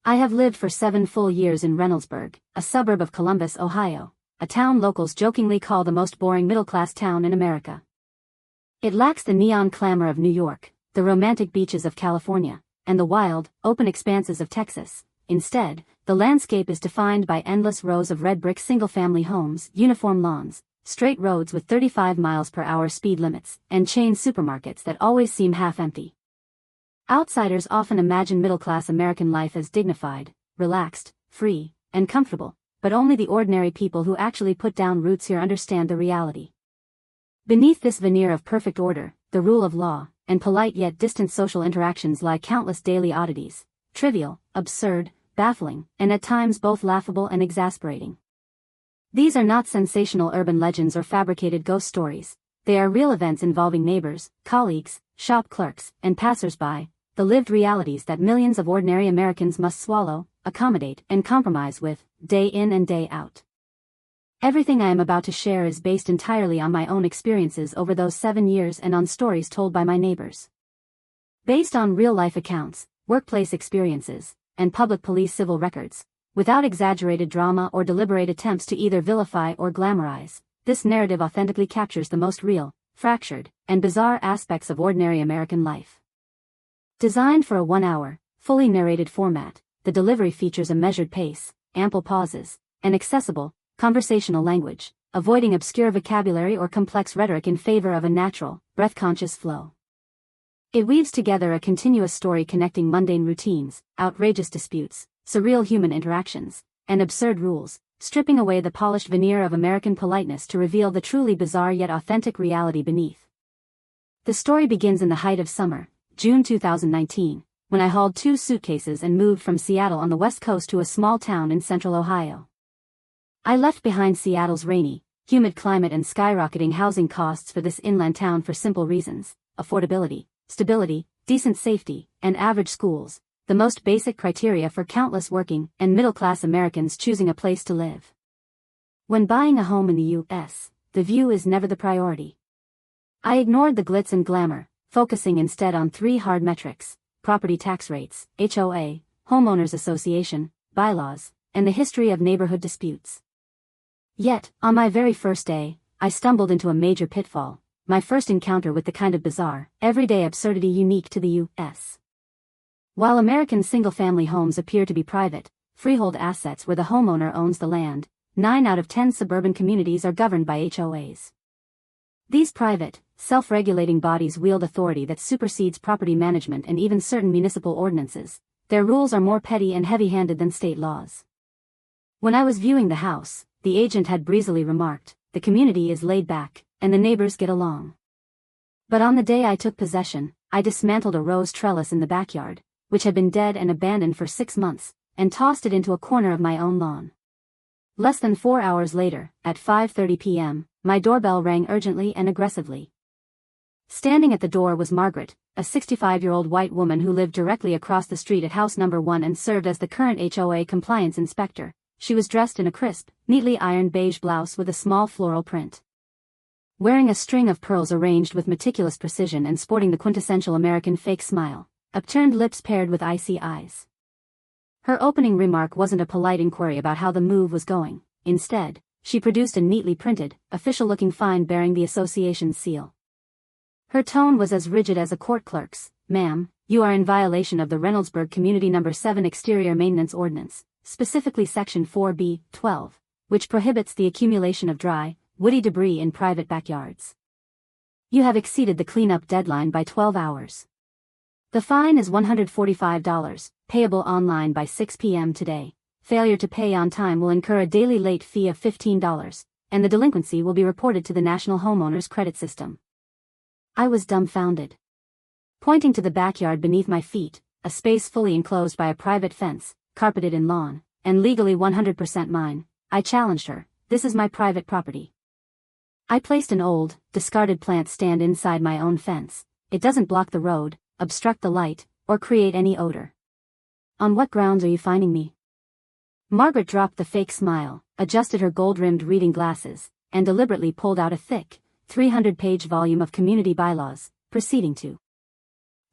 I have lived for 7 full years in Reynoldsburg, a suburb of Columbus, Ohio, a town locals jokingly call the most boring middle-class town in America. It lacks the neon clamor of New York, the romantic beaches of California, and the wild, open expanses of Texas. Instead, the landscape is defined by endless rows of red brick single-family homes, uniform lawns, straight roads with 35 miles per hour speed limits, and chain supermarkets that always seem half-empty. Outsiders often imagine middle-class American life as dignified, relaxed, free, and comfortable, but only the ordinary people who actually put down roots here understand the reality. Beneath this veneer of perfect order, the rule of law, and polite yet distant social interactions lie countless daily oddities, trivial, absurd, baffling, and at times both laughable and exasperating. These are not sensational urban legends or fabricated ghost stories. They are real events involving neighbors, colleagues, shop clerks, and passers-by, the lived realities that millions of ordinary Americans must swallow, accommodate, and compromise with, day in and day out. Everything I am about to share is based entirely on my own experiences over those 7 years and on stories told by my neighbors. Based on real-life accounts, workplace experiences, and public police civil records, without exaggerated drama or deliberate attempts to either vilify or glamorize, this narrative authentically captures the most real, fractured, and bizarre aspects of ordinary American life. Designed for a 1-hour, fully narrated format, the delivery features a measured pace, ample pauses, and accessible, conversational language, avoiding obscure vocabulary or complex rhetoric in favor of a natural, breath-conscious flow. It weaves together a continuous story connecting mundane routines, outrageous disputes, surreal human interactions, and absurd rules, stripping away the polished veneer of American politeness to reveal the truly bizarre yet authentic reality beneath. The story begins in the height of summer, June 2019, when I hauled 2 suitcases and moved from Seattle on the west coast to a small town in central Ohio. I left behind Seattle's rainy, humid climate and skyrocketing housing costs for this inland town for simple reasons: affordability, stability, decent safety, and average schools, the most basic criteria for countless working and middle-class Americans choosing a place to live. When buying a home in the U.S., the view is never the priority. I ignored the glitz and glamour, focusing instead on 3 hard metrics: property tax rates, HOA, homeowners association, bylaws, and the history of neighborhood disputes. Yet, on my very first day, I stumbled into a major pitfall, my first encounter with the kind of bizarre, everyday absurdity unique to the U.S. While American single-family homes appear to be private, freehold assets where the homeowner owns the land, 9 out of 10 suburban communities are governed by HOAs. These private, self-regulating bodies wield authority that supersedes property management and even certain municipal ordinances. Their rules are more petty and heavy-handed than state laws. When I was viewing the house, the agent had breezily remarked, "The community is laid back, and the neighbors get along." But on the day I took possession, I dismantled a rose trellis in the backyard, which had been dead and abandoned for 6 months, and tossed it into a corner of my own lawn. Less than 4 hours later, at 5:30 p.m., my doorbell rang urgently and aggressively. Standing at the door was Margaret, a 65-year-old white woman who lived directly across the street at house number 1 and served as the current HOA compliance inspector. She was dressed in a crisp, neatly ironed beige blouse with a small floral print. Wearing a string of pearls arranged with meticulous precision and sporting the quintessential American fake smile, upturned lips paired with icy eyes. Her opening remark wasn't a polite inquiry about how the move was going. Instead, she produced a neatly printed, official-looking fine bearing the association's seal. Her tone was as rigid as a court clerk's. "Ma'am, you are in violation of the Reynoldsburg Community No. 7 Exterior Maintenance Ordinance, specifically Section 4B-12, which prohibits the accumulation of dry, woody debris in private backyards. You have exceeded the cleanup deadline by 12 hours. The fine is $145, payable online by 6 p.m. today. Failure to pay on time will incur a daily late fee of $15, and the delinquency will be reported to the National Homeowners Credit System." I was dumbfounded. Pointing to the backyard beneath my feet, a space fully enclosed by a private fence, carpeted in lawn, and legally 100% mine, I challenged her, "This is my private property." I placed an old, discarded plant stand inside my own fence. It doesn't block the road, obstruct the light, or create any odor. On what grounds are you fining me? Margaret dropped the fake smile, adjusted her gold-rimmed reading glasses, and deliberately pulled out a thick, 300-page volume of community bylaws, proceeding to.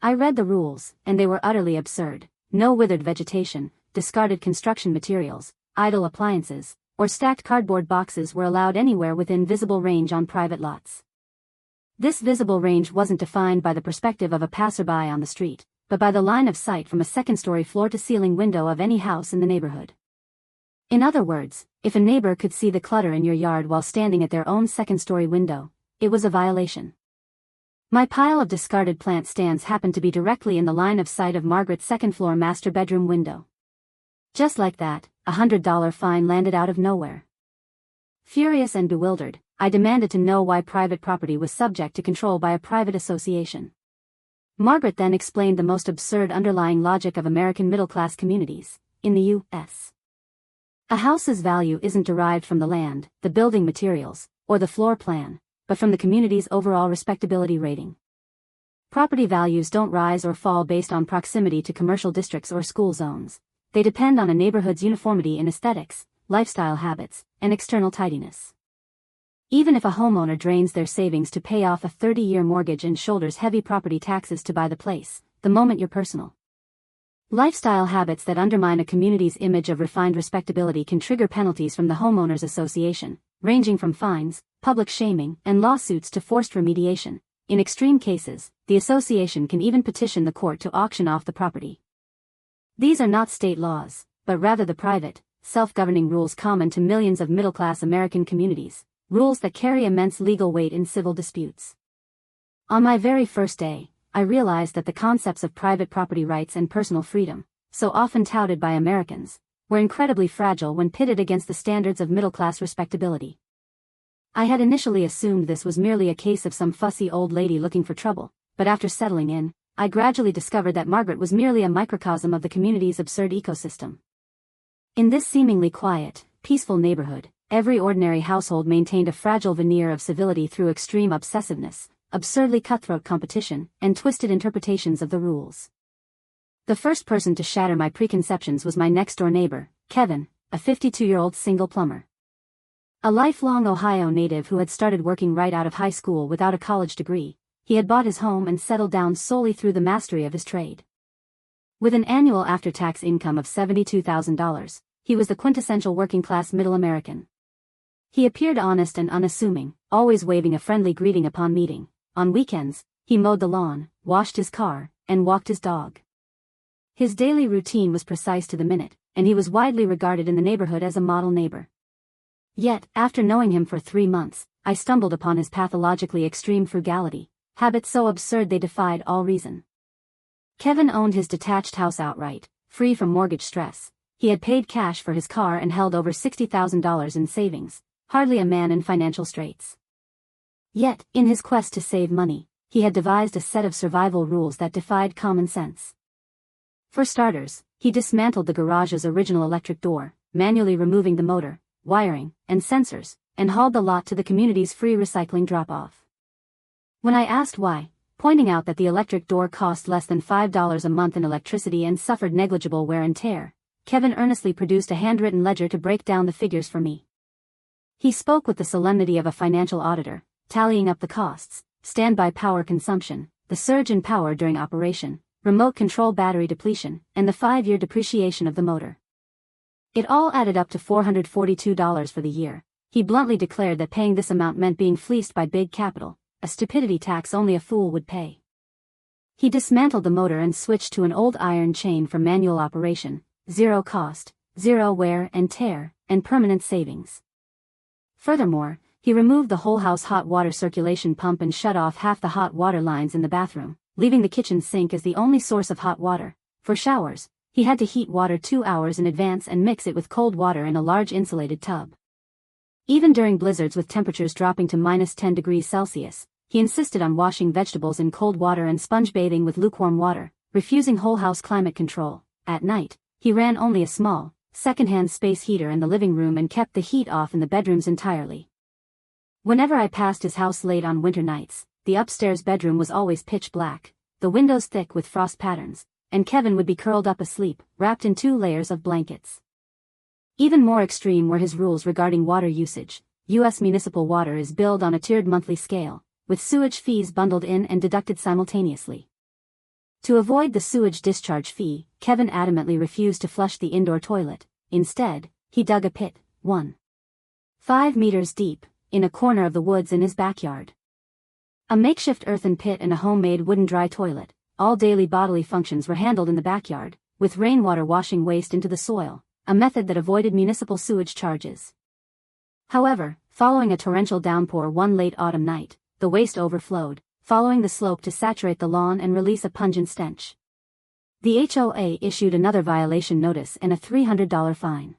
I read the rules, and they were utterly absurd. No withered vegetation, discarded construction materials, idle appliances, or stacked cardboard boxes were allowed anywhere within visible range on private lots. This visible range wasn't defined by the perspective of a passerby on the street, but by the line of sight from a second-story floor-to-ceiling window of any house in the neighborhood. In other words, if a neighbor could see the clutter in your yard while standing at their own second-story window, it was a violation. My pile of discarded plant stands happened to be directly in the line of sight of Margaret's second-floor master bedroom window. Just like that, a $100 fine landed out of nowhere. Furious and bewildered, I demanded to know why private property was subject to control by a private association. Margaret then explained the most absurd underlying logic of American middle-class communities, in the U.S. A house's value isn't derived from the land, the building materials, or the floor plan, but from the community's overall respectability rating. Property values don't rise or fall based on proximity to commercial districts or school zones. They depend on a neighborhood's uniformity in aesthetics, lifestyle habits, and external tidiness. Even if a homeowner drains their savings to pay off a 30-year mortgage and shoulders heavy property taxes to buy the place, the moment your personal lifestyle habits that undermine a community's image of refined respectability can trigger penalties from the homeowners association, ranging from fines, public shaming, and lawsuits to forced remediation. In extreme cases, the association can even petition the court to auction off the property. These are not state laws, but rather the private, self-governing rules common to millions of middle-class American communities, rules that carry immense legal weight in civil disputes. On my very first day, I realized that the concepts of private property rights and personal freedom, so often touted by Americans, were incredibly fragile when pitted against the standards of middle-class respectability. I had initially assumed this was merely a case of some fussy old lady looking for trouble, but after settling in, I gradually discovered that Margaret was merely a microcosm of the community's absurd ecosystem. In this seemingly quiet, peaceful neighborhood, every ordinary household maintained a fragile veneer of civility through extreme obsessiveness, absurdly cutthroat competition, and twisted interpretations of the rules. The first person to shatter my preconceptions was my next-door neighbor, Kevin, a 52-year-old single plumber. A lifelong Ohio native who had started working right out of high school without a college degree, he had bought his home and settled down solely through the mastery of his trade. With an annual after-tax income of $72,000, he was the quintessential working-class middle American. He appeared honest and unassuming, always waving a friendly greeting upon meeting. On weekends, he mowed the lawn, washed his car, and walked his dog. His daily routine was precise to the minute, and he was widely regarded in the neighborhood as a model neighbor. Yet, after knowing him for 3 months, I stumbled upon his pathologically extreme frugality, habits so absurd they defied all reason. Kevin owned his detached house outright, free from mortgage stress. He had paid cash for his car and held over $60,000 in savings, hardly a man in financial straits. Yet, in his quest to save money, he had devised a set of survival rules that defied common sense. For starters, he dismantled the garage's original electric door, manually removing the motor, wiring, and sensors, and hauled the lot to the community's free recycling drop-off. When I asked why, pointing out that the electric door cost less than $5 a month in electricity and suffered negligible wear and tear, Kevin earnestly produced a handwritten ledger to break down the figures for me. He spoke with the solemnity of a financial auditor, tallying up the costs, standby power consumption, the surge in power during operation, remote control battery depletion, and the 5-year depreciation of the motor. It all added up to $442 for the year. He bluntly declared that paying this amount meant being fleeced by big capital, a stupidity tax only a fool would pay. He dismantled the motor and switched to an old iron chain for manual operation, zero cost, zero wear and tear, and permanent savings. Furthermore, he removed the whole house hot water circulation pump and shut off half the hot water lines in the bathroom, leaving the kitchen sink as the only source of hot water. For showers, he had to heat water 2 hours in advance and mix it with cold water in a large insulated tub. Even during blizzards with temperatures dropping to -10 degrees Celsius, he insisted on washing vegetables in cold water and sponge bathing with lukewarm water, refusing whole house climate control. At night, he ran only a small, second-hand space heater in the living room and kept the heat off in the bedrooms entirely. Whenever I passed his house late on winter nights, the upstairs bedroom was always pitch black, the windows thick with frost patterns, and Kevin would be curled up asleep, wrapped in 2 layers of blankets. Even more extreme were his rules regarding water usage. U.S. municipal water is billed on a tiered monthly scale, with sewage fees bundled in and deducted simultaneously. To avoid the sewage discharge fee, Kevin adamantly refused to flush the indoor toilet. Instead, he dug a pit, 1.5 meters deep, in a corner of the woods in his backyard. A makeshift earthen pit and a homemade wooden dry toilet, all daily bodily functions were handled in the backyard, with rainwater washing waste into the soil, a method that avoided municipal sewage charges. However, following a torrential downpour one late autumn night, the waste overflowed, following the slope to saturate the lawn and release a pungent stench. The HOA issued another violation notice and a $300 fine.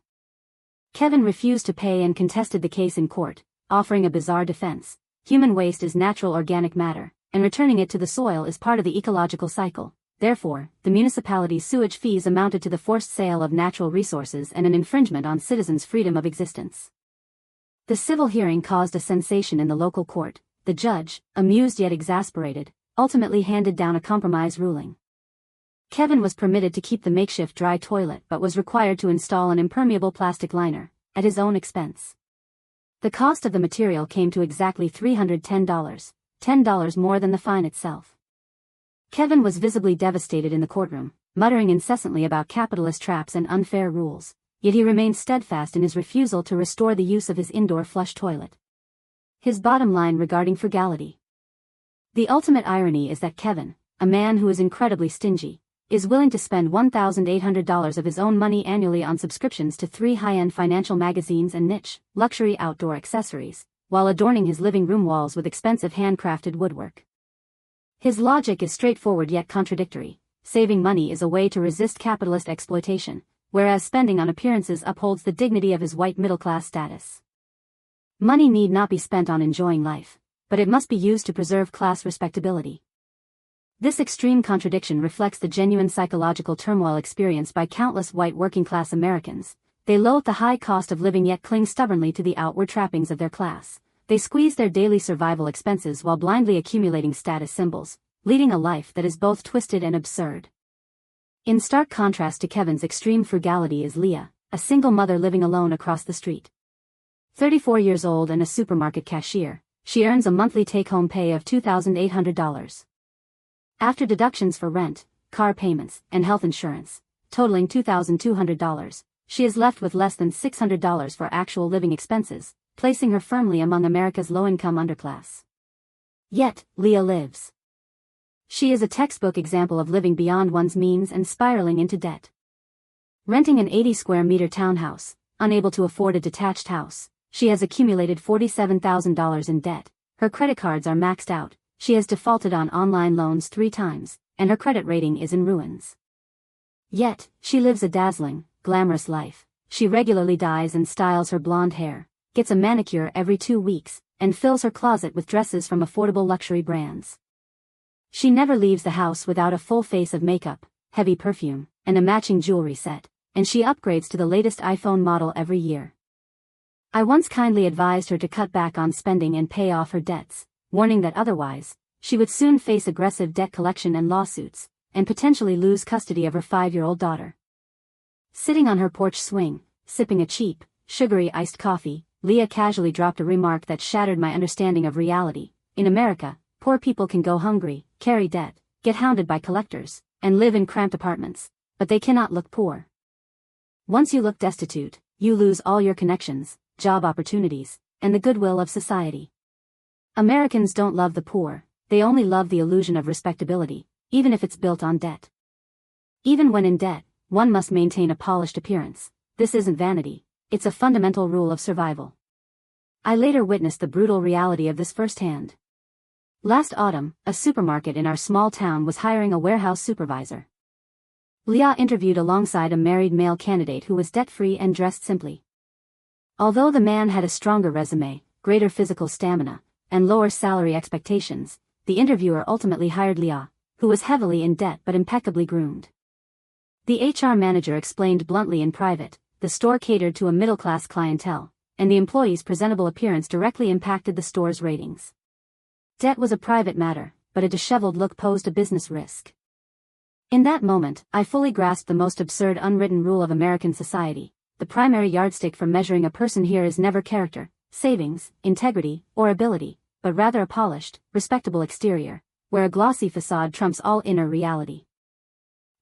Kevin refused to pay and contested the case in court, offering a bizarre defense. Human waste is natural organic matter, and returning it to the soil is part of the ecological cycle. Therefore, the municipality's sewage fees amounted to the forced sale of natural resources and an infringement on citizens' freedom of existence. The civil hearing caused a sensation in the local court. The judge, amused yet exasperated, ultimately handed down a compromise ruling. Kevin was permitted to keep the makeshift dry toilet but was required to install an impermeable plastic liner, at his own expense. The cost of the material came to exactly $310, $10 more than the fine itself. Kevin was visibly devastated in the courtroom, muttering incessantly about capitalist traps and unfair rules, yet he remained steadfast in his refusal to restore the use of his indoor flush toilet. His bottom line regarding frugality. The ultimate irony is that Kevin, a man who is incredibly stingy, is willing to spend $1,800 of his own money annually on subscriptions to 3 high-end financial magazines and niche, luxury outdoor accessories, while adorning his living room walls with expensive handcrafted woodwork. His logic is straightforward yet contradictory. Saving money is a way to resist capitalist exploitation, whereas spending on appearances upholds the dignity of his white middle-class status. Money need not be spent on enjoying life, but it must be used to preserve class respectability. This extreme contradiction reflects the genuine psychological turmoil experienced by countless white working-class Americans. They loathe the high cost of living yet cling stubbornly to the outward trappings of their class. They squeeze their daily survival expenses while blindly accumulating status symbols, leading a life that is both twisted and absurd. In stark contrast to Kevin's extreme frugality is Leah, a single mother living alone across the street. 34 years old and a supermarket cashier, she earns a monthly take-home pay of $2,800. After deductions for rent, car payments, and health insurance, totaling $2,200, she is left with less than $600 for actual living expenses, placing her firmly among America's low-income underclass. Yet, Leah lives. She is a textbook example of living beyond one's means and spiraling into debt. Renting an 80-square-meter townhouse, unable to afford a detached house, she has accumulated $47,000 in debt. Her credit cards are maxed out, she has defaulted on online loans 3 times, and her credit rating is in ruins. Yet, she lives a dazzling, glamorous life. She regularly dyes and styles her blonde hair, gets a manicure every 2 weeks, and fills her closet with dresses from affordable luxury brands. She never leaves the house without a full face of makeup, heavy perfume, and a matching jewelry set, and she upgrades to the latest iPhone model every year. I once kindly advised her to cut back on spending and pay off her debts, warning that otherwise, she would soon face aggressive debt collection and lawsuits, and potentially lose custody of her 5-year-old daughter. Sitting on her porch swing, sipping a cheap, sugary iced coffee, Leah casually dropped a remark that shattered my understanding of reality. In America, poor people can go hungry, carry debt, get hounded by collectors, and live in cramped apartments, but they cannot look poor. Once you look destitute, you lose all your connections, job opportunities, and the goodwill of society. Americans don't love the poor, they only love the illusion of respectability, even if it's built on debt. Even when in debt, one must maintain a polished appearance. This isn't vanity, it's a fundamental rule of survival. I later witnessed the brutal reality of this firsthand. Last autumn, a supermarket in our small town was hiring a warehouse supervisor. Leah interviewed alongside a married male candidate who was debt-free and dressed simply. Although the man had a stronger resume, greater physical stamina, and lower salary expectations, the interviewer ultimately hired Leah, who was heavily in debt but impeccably groomed. The HR manager explained bluntly in private, the store catered to a middle-class clientele, and the employee's presentable appearance directly impacted the store's ratings. Debt was a private matter, but a disheveled look posed a business risk. In that moment, I fully grasped the most absurd unwritten rule of American society. The primary yardstick for measuring a person here is never character, savings, integrity, or ability, but rather a polished, respectable exterior, where a glossy facade trumps all inner reality.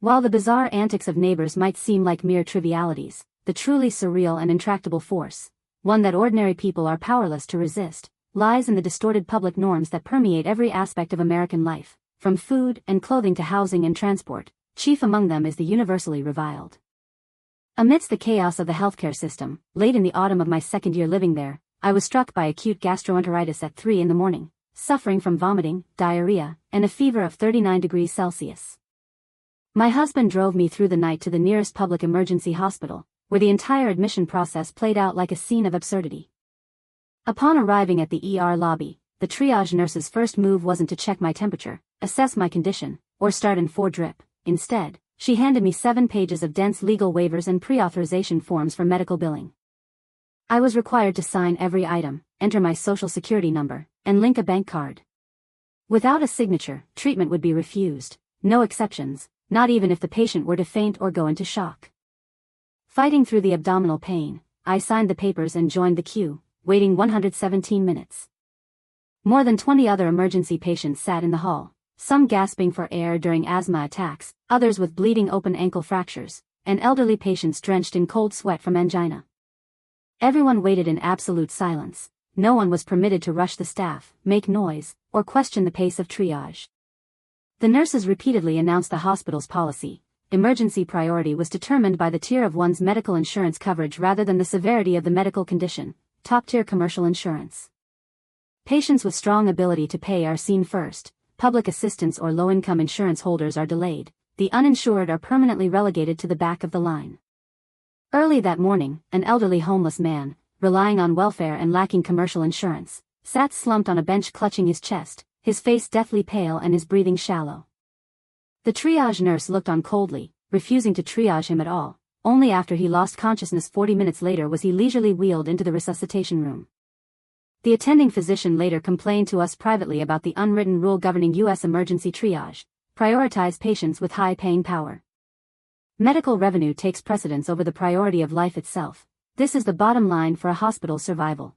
While the bizarre antics of neighbors might seem like mere trivialities, the truly surreal and intractable force, one that ordinary people are powerless to resist, lies in the distorted public norms that permeate every aspect of American life, from food and clothing to housing and transport. Chief among them is the universally reviled. Amidst the chaos of the healthcare system, late in the autumn of my second year living there, I was struck by acute gastroenteritis at 3 in the morning, suffering from vomiting, diarrhea, and a fever of 39 degrees Celsius. My husband drove me through the night to the nearest public emergency hospital, where the entire admission process played out like a scene of absurdity. Upon arriving at the ER lobby, the triage nurse's first move wasn't to check my temperature, assess my condition, or start an 4-drip. Instead, she handed me 7 pages of dense legal waivers and pre-authorization forms for medical billing. I was required to sign every item, enter my social security number, and link a bank card. Without a signature, treatment would be refused, no exceptions, not even if the patient were to faint or go into shock. Fighting through the abdominal pain, I signed the papers and joined the queue, waiting 117 minutes. More than 20 other emergency patients sat in the hall, some gasping for air during asthma attacks, others with bleeding open ankle fractures, and elderly patients drenched in cold sweat from angina. Everyone waited in absolute silence. No one was permitted to rush the staff, make noise, or question the pace of triage. The nurses repeatedly announced the hospital's policy. Emergency priority was determined by the tier of one's medical insurance coverage rather than the severity of the medical condition, top-tier commercial insurance. Patients with strong ability to pay are seen first, public assistance or low-income insurance holders are delayed, the uninsured are permanently relegated to the back of the line. Early that morning, an elderly homeless man, relying on welfare and lacking commercial insurance, sat slumped on a bench clutching his chest, his face deathly pale and his breathing shallow. The triage nurse looked on coldly, refusing to triage him at all. Only after he lost consciousness 40 minutes later was he leisurely wheeled into the resuscitation room. The attending physician later complained to us privately about the unwritten rule governing U.S. emergency triage: prioritize patients with high-paying power. Medical revenue takes precedence over the priority of life itself. This is the bottom line for a hospital's survival.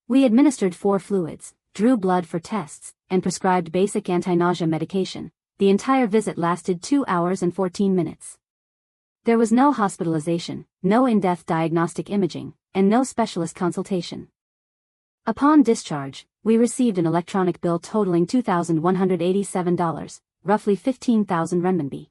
We administered 4 fluids, drew blood for tests, and prescribed basic anti-nausea medication. The entire visit lasted 2 hours and 14 minutes. There was no hospitalization, no in-depth diagnostic imaging, and no specialist consultation. Upon discharge, we received an electronic bill totaling $2,187, roughly 15,000 renminbi.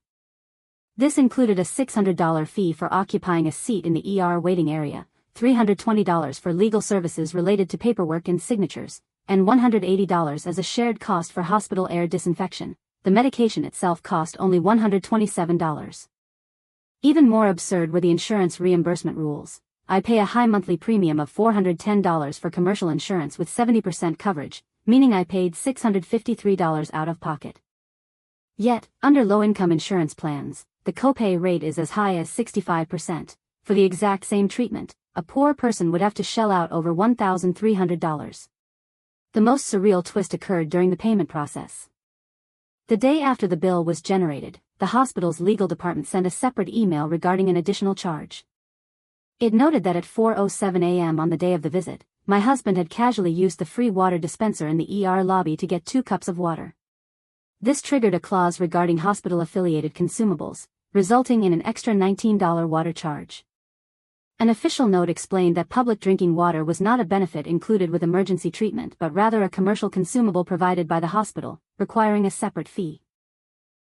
This included a $600 fee for occupying a seat in the ER waiting area, $320 for legal services related to paperwork and signatures, and $180 as a shared cost for hospital air disinfection. The medication itself cost only $127. Even more absurd were the insurance reimbursement rules. I pay a high monthly premium of $410 for commercial insurance with 70% coverage, meaning I paid $653 out of pocket. Yet, under low-income insurance plans, the copay rate is as high as 65%. For the exact same treatment, a poor person would have to shell out over $1,300. The most surreal twist occurred during the payment process. The day after the bill was generated, the hospital's legal department sent a separate email regarding an additional charge. It noted that at 4:07 a.m. on the day of the visit, my husband had casually used the free water dispenser in the ER lobby to get 2 cups of water. This triggered a clause regarding hospital-affiliated consumables, resulting in an extra $19 water charge. An official note explained that public drinking water was not a benefit included with emergency treatment but rather a commercial consumable provided by the hospital, requiring a separate fee.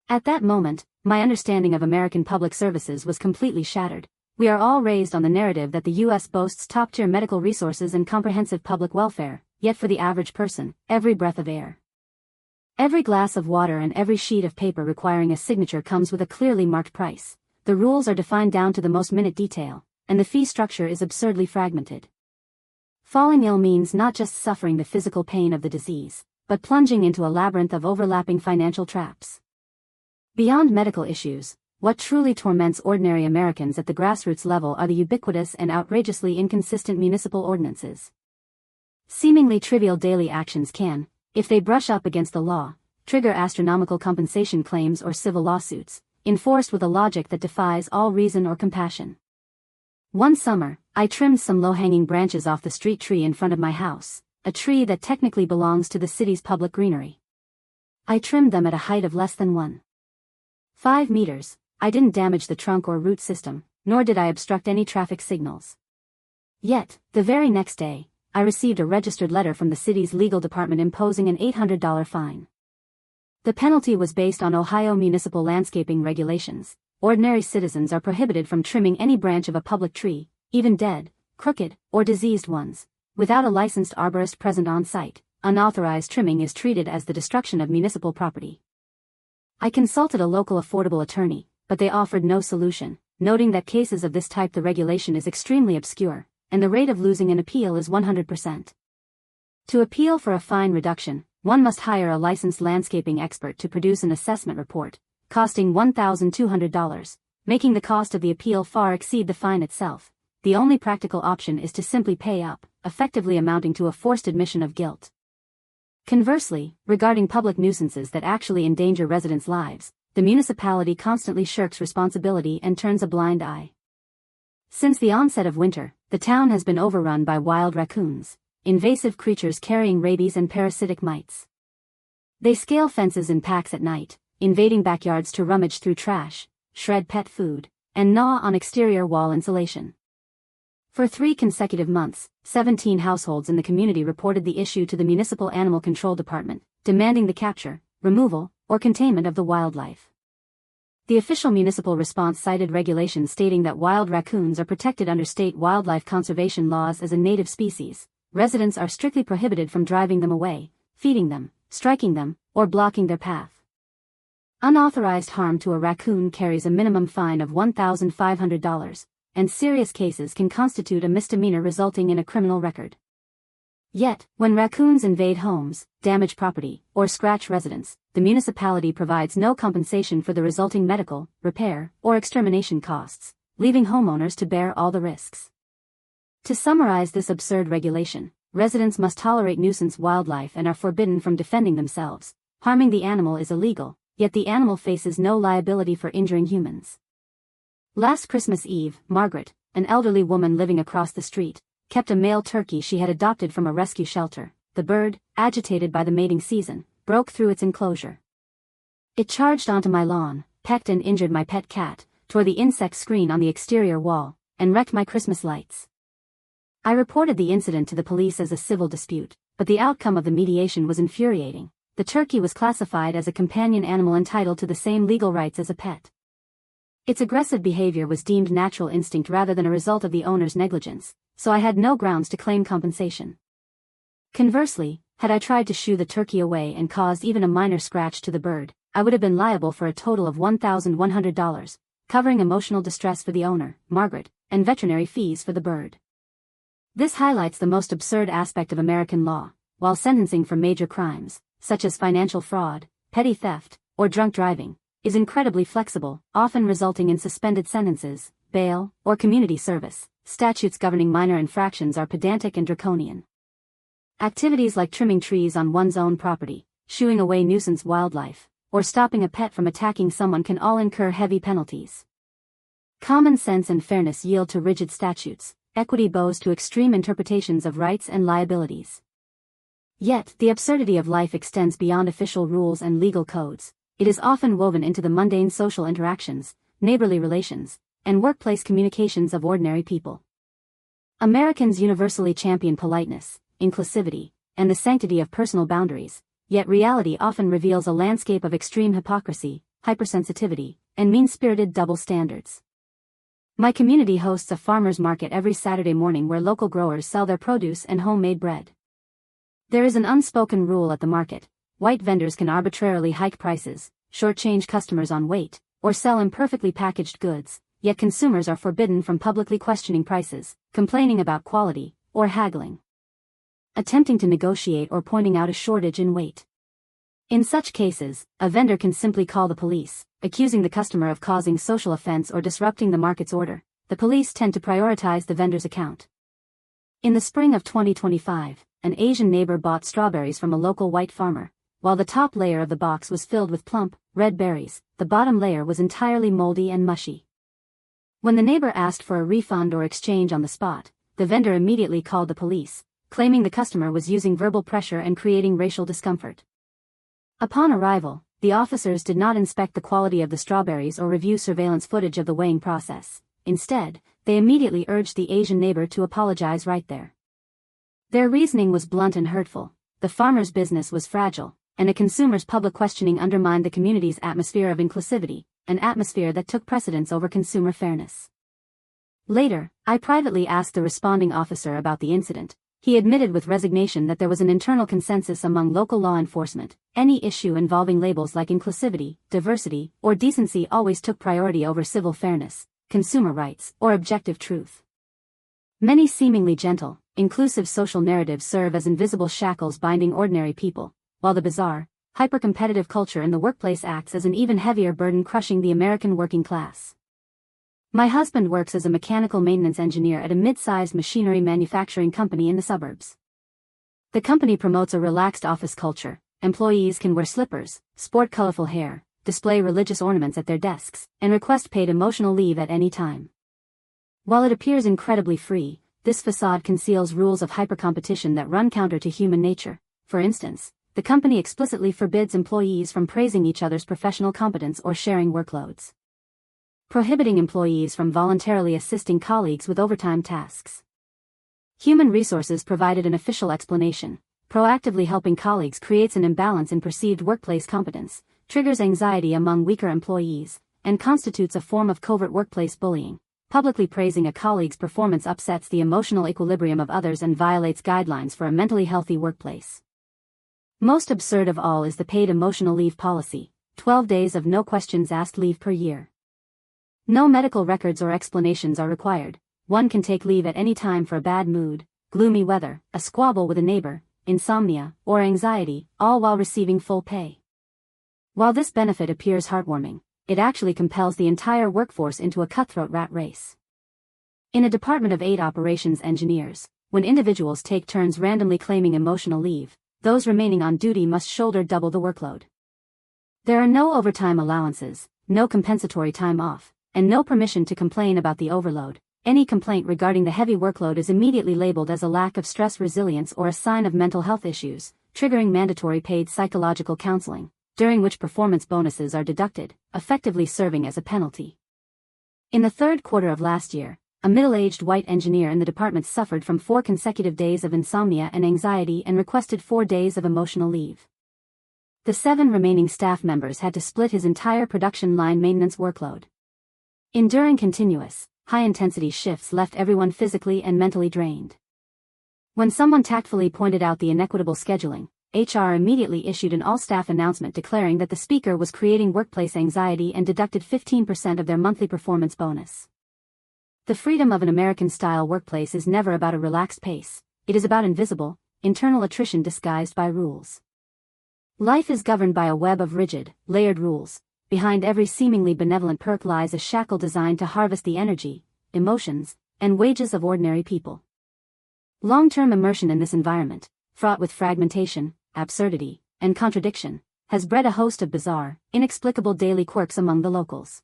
At that moment, my understanding of American public services was completely shattered. We are all raised on the narrative that the U.S. boasts top-tier medical resources and comprehensive public welfare, yet for the average person, every breath of air, every glass of water and every sheet of paper requiring a signature comes with a clearly marked price. The rules are defined down to the most minute detail, and the fee structure is absurdly fragmented. Falling ill means not just suffering the physical pain of the disease, but plunging into a labyrinth of overlapping financial traps. Beyond medical issues, what truly torments ordinary Americans at the grassroots level are the ubiquitous and outrageously inconsistent municipal ordinances. Seemingly trivial daily actions can, if they brush up against the law, trigger astronomical compensation claims or civil lawsuits, enforced with a logic that defies all reason or compassion. One summer, I trimmed some low-hanging branches off the street tree in front of my house, a tree that technically belongs to the city's public greenery. I trimmed them at a height of less than 1 5 meters. I didn't damage the trunk or root system, nor did I obstruct any traffic signals. Yet, the very next day, I received a registered letter from the city's legal department imposing an $800 fine. The penalty was based on Ohio municipal landscaping regulations. Ordinary citizens are prohibited from trimming any branch of a public tree, even dead, crooked, or diseased ones. Without a licensed arborist present on site, unauthorized trimming is treated as the destruction of municipal property. I consulted a local affordable attorney, but they offered no solution, noting that cases of this type the regulation is extremely obscure, and the rate of losing an appeal is 100%. To appeal for a fine reduction, one must hire a licensed landscaping expert to produce an assessment report, costing $1,200, making the cost of the appeal far exceed the fine itself. The only practical option is to simply pay up, effectively amounting to a forced admission of guilt. Conversely, regarding public nuisances that actually endanger residents' lives, the municipality constantly shirks responsibility and turns a blind eye. Since the onset of winter, the town has been overrun by wild raccoons, invasive creatures carrying rabies and parasitic mites. They scale fences in packs at night, invading backyards to rummage through trash, shred pet food, and gnaw on exterior wall insulation. For 3 consecutive months, 17 households in the community reported the issue to the Municipal Animal Control Department, demanding the capture, removal, or containment of the wildlife. The official municipal response cited regulations stating that wild raccoons are protected under state wildlife conservation laws as a native species. Residents are strictly prohibited from driving them away, feeding them, striking them, or blocking their path. Unauthorized harm to a raccoon carries a minimum fine of $1,500, and serious cases can constitute a misdemeanor resulting in a criminal record. Yet, when raccoons invade homes, damage property, or scratch residents, the municipality provides no compensation for the resulting medical, repair, or extermination costs, leaving homeowners to bear all the risks. To summarize this absurd regulation, residents must tolerate nuisance wildlife and are forbidden from defending themselves. Harming the animal is illegal, yet the animal faces no liability for injuring humans. Last Christmas Eve, Margaret, an elderly woman living across the street, kept a male turkey she had adopted from a rescue shelter. The bird, agitated by the mating season, broke through its enclosure. It charged onto my lawn, pecked and injured my pet cat, tore the insect screen on the exterior wall, and wrecked my Christmas lights. I reported the incident to the police as a civil dispute, but the outcome of the mediation was infuriating. The turkey was classified as a companion animal entitled to the same legal rights as a pet. Its aggressive behavior was deemed natural instinct rather than a result of the owner's negligence, so I had no grounds to claim compensation. Conversely, had I tried to shoo the turkey away and caused even a minor scratch to the bird, I would have been liable for a total of $1,100, covering emotional distress for the owner, Margaret, and veterinary fees for the bird. This highlights the most absurd aspect of American law. While sentencing for major crimes, such as financial fraud, petty theft, or drunk driving, is incredibly flexible, often resulting in suspended sentences, bail, or community service, statutes governing minor infractions are pedantic and draconian. Activities like trimming trees on one's own property, shooing away nuisance wildlife, or stopping a pet from attacking someone can all incur heavy penalties. Common sense and fairness yield to rigid statutes, equity bows to extreme interpretations of rights and liabilities. Yet, the absurdity of life extends beyond official rules and legal codes. It is often woven into the mundane social interactions, neighborly relations, and workplace communications of ordinary people. Americans universally champion politeness, inclusivity, and the sanctity of personal boundaries, yet reality often reveals a landscape of extreme hypocrisy, hypersensitivity, and mean-spirited double standards. My community hosts a farmers market every Saturday morning where local growers sell their produce and homemade bread. There is an unspoken rule at the market: white vendors can arbitrarily hike prices, shortchange customers on weight, or sell imperfectly packaged goods, yet consumers are forbidden from publicly questioning prices, complaining about quality, or haggling, attempting to negotiate or pointing out a shortage in weight. In such cases, a vendor can simply call the police, accusing the customer of causing social offense or disrupting the market's order. The police tend to prioritize the vendor's account. In the spring of 2025, an Asian neighbor bought strawberries from a local white farmer. While the top layer of the box was filled with plump, red berries, the bottom layer was entirely moldy and mushy. When the neighbor asked for a refund or exchange on the spot, the vendor immediately called the police, claiming the customer was using verbal pressure and creating racial discomfort. Upon arrival, the officers did not inspect the quality of the strawberries or review surveillance footage of the weighing process. Instead, they immediately urged the Asian neighbor to apologize right there. Their reasoning was blunt and hurtful. The farmer's business was fragile, and a consumer's public questioning undermined the community's atmosphere of inclusivity, an atmosphere that took precedence over consumer fairness. Later, I privately asked the responding officer about the incident. He admitted with resignation that there was an internal consensus among local law enforcement. Any issue involving labels like inclusivity, diversity, or decency always took priority over civil fairness, consumer rights, or objective truth. Many seemingly gentle, inclusive social narratives serve as invisible shackles binding ordinary people, while the bizarre, hyper-competitive culture in the workplace acts as an even heavier burden crushing the American working class. My husband works as a mechanical maintenance engineer at a mid-sized machinery manufacturing company in the suburbs. The company promotes a relaxed office culture. Employees can wear slippers, sport colorful hair, display religious ornaments at their desks, and request paid emotional leave at any time. While it appears incredibly free, this facade conceals rules of hyper-competition that run counter to human nature. For instance, the company explicitly forbids employees from praising each other's professional competence or sharing workloads, prohibiting employees from voluntarily assisting colleagues with overtime tasks. Human Resources provided an official explanation. Proactively helping colleagues creates an imbalance in perceived workplace competence, triggers anxiety among weaker employees, and constitutes a form of covert workplace bullying. Publicly praising a colleague's performance upsets the emotional equilibrium of others and violates guidelines for a mentally healthy workplace. Most absurd of all is the paid emotional leave policy, 12 days of no questions asked leave per year. No medical records or explanations are required. One can take leave at any time for a bad mood, gloomy weather, a squabble with a neighbor, insomnia, or anxiety, all while receiving full pay. While this benefit appears heartwarming, it actually compels the entire workforce into a cutthroat rat race. In a department of 8 operations engineers, when individuals take turns randomly claiming emotional leave, those remaining on duty must shoulder double the workload. There are no overtime allowances, no compensatory time off, and no permission to complain about the overload. Any complaint regarding the heavy workload is immediately labeled as a lack of stress resilience or a sign of mental health issues, triggering mandatory paid psychological counseling, during which performance bonuses are deducted, effectively serving as a penalty. In the third quarter of last year, a middle-aged white engineer in the department suffered from 4 consecutive days of insomnia and anxiety and requested 4 days of emotional leave. The 7 remaining staff members had to split his entire production line maintenance workload. Enduring continuous, high-intensity shifts left everyone physically and mentally drained. When someone tactfully pointed out the inequitable scheduling, HR immediately issued an all-staff announcement declaring that the speaker was creating workplace anxiety and deducted 15% of their monthly performance bonus. The freedom of an American-style workplace is never about a relaxed pace. It is about invisible, internal attrition disguised by rules. Life is governed by a web of rigid, layered rules. Behind every seemingly benevolent perk lies a shackle designed to harvest the energy, emotions, and wages of ordinary people. Long-term immersion in this environment, fraught with fragmentation, absurdity, and contradiction, has bred a host of bizarre, inexplicable daily quirks among the locals.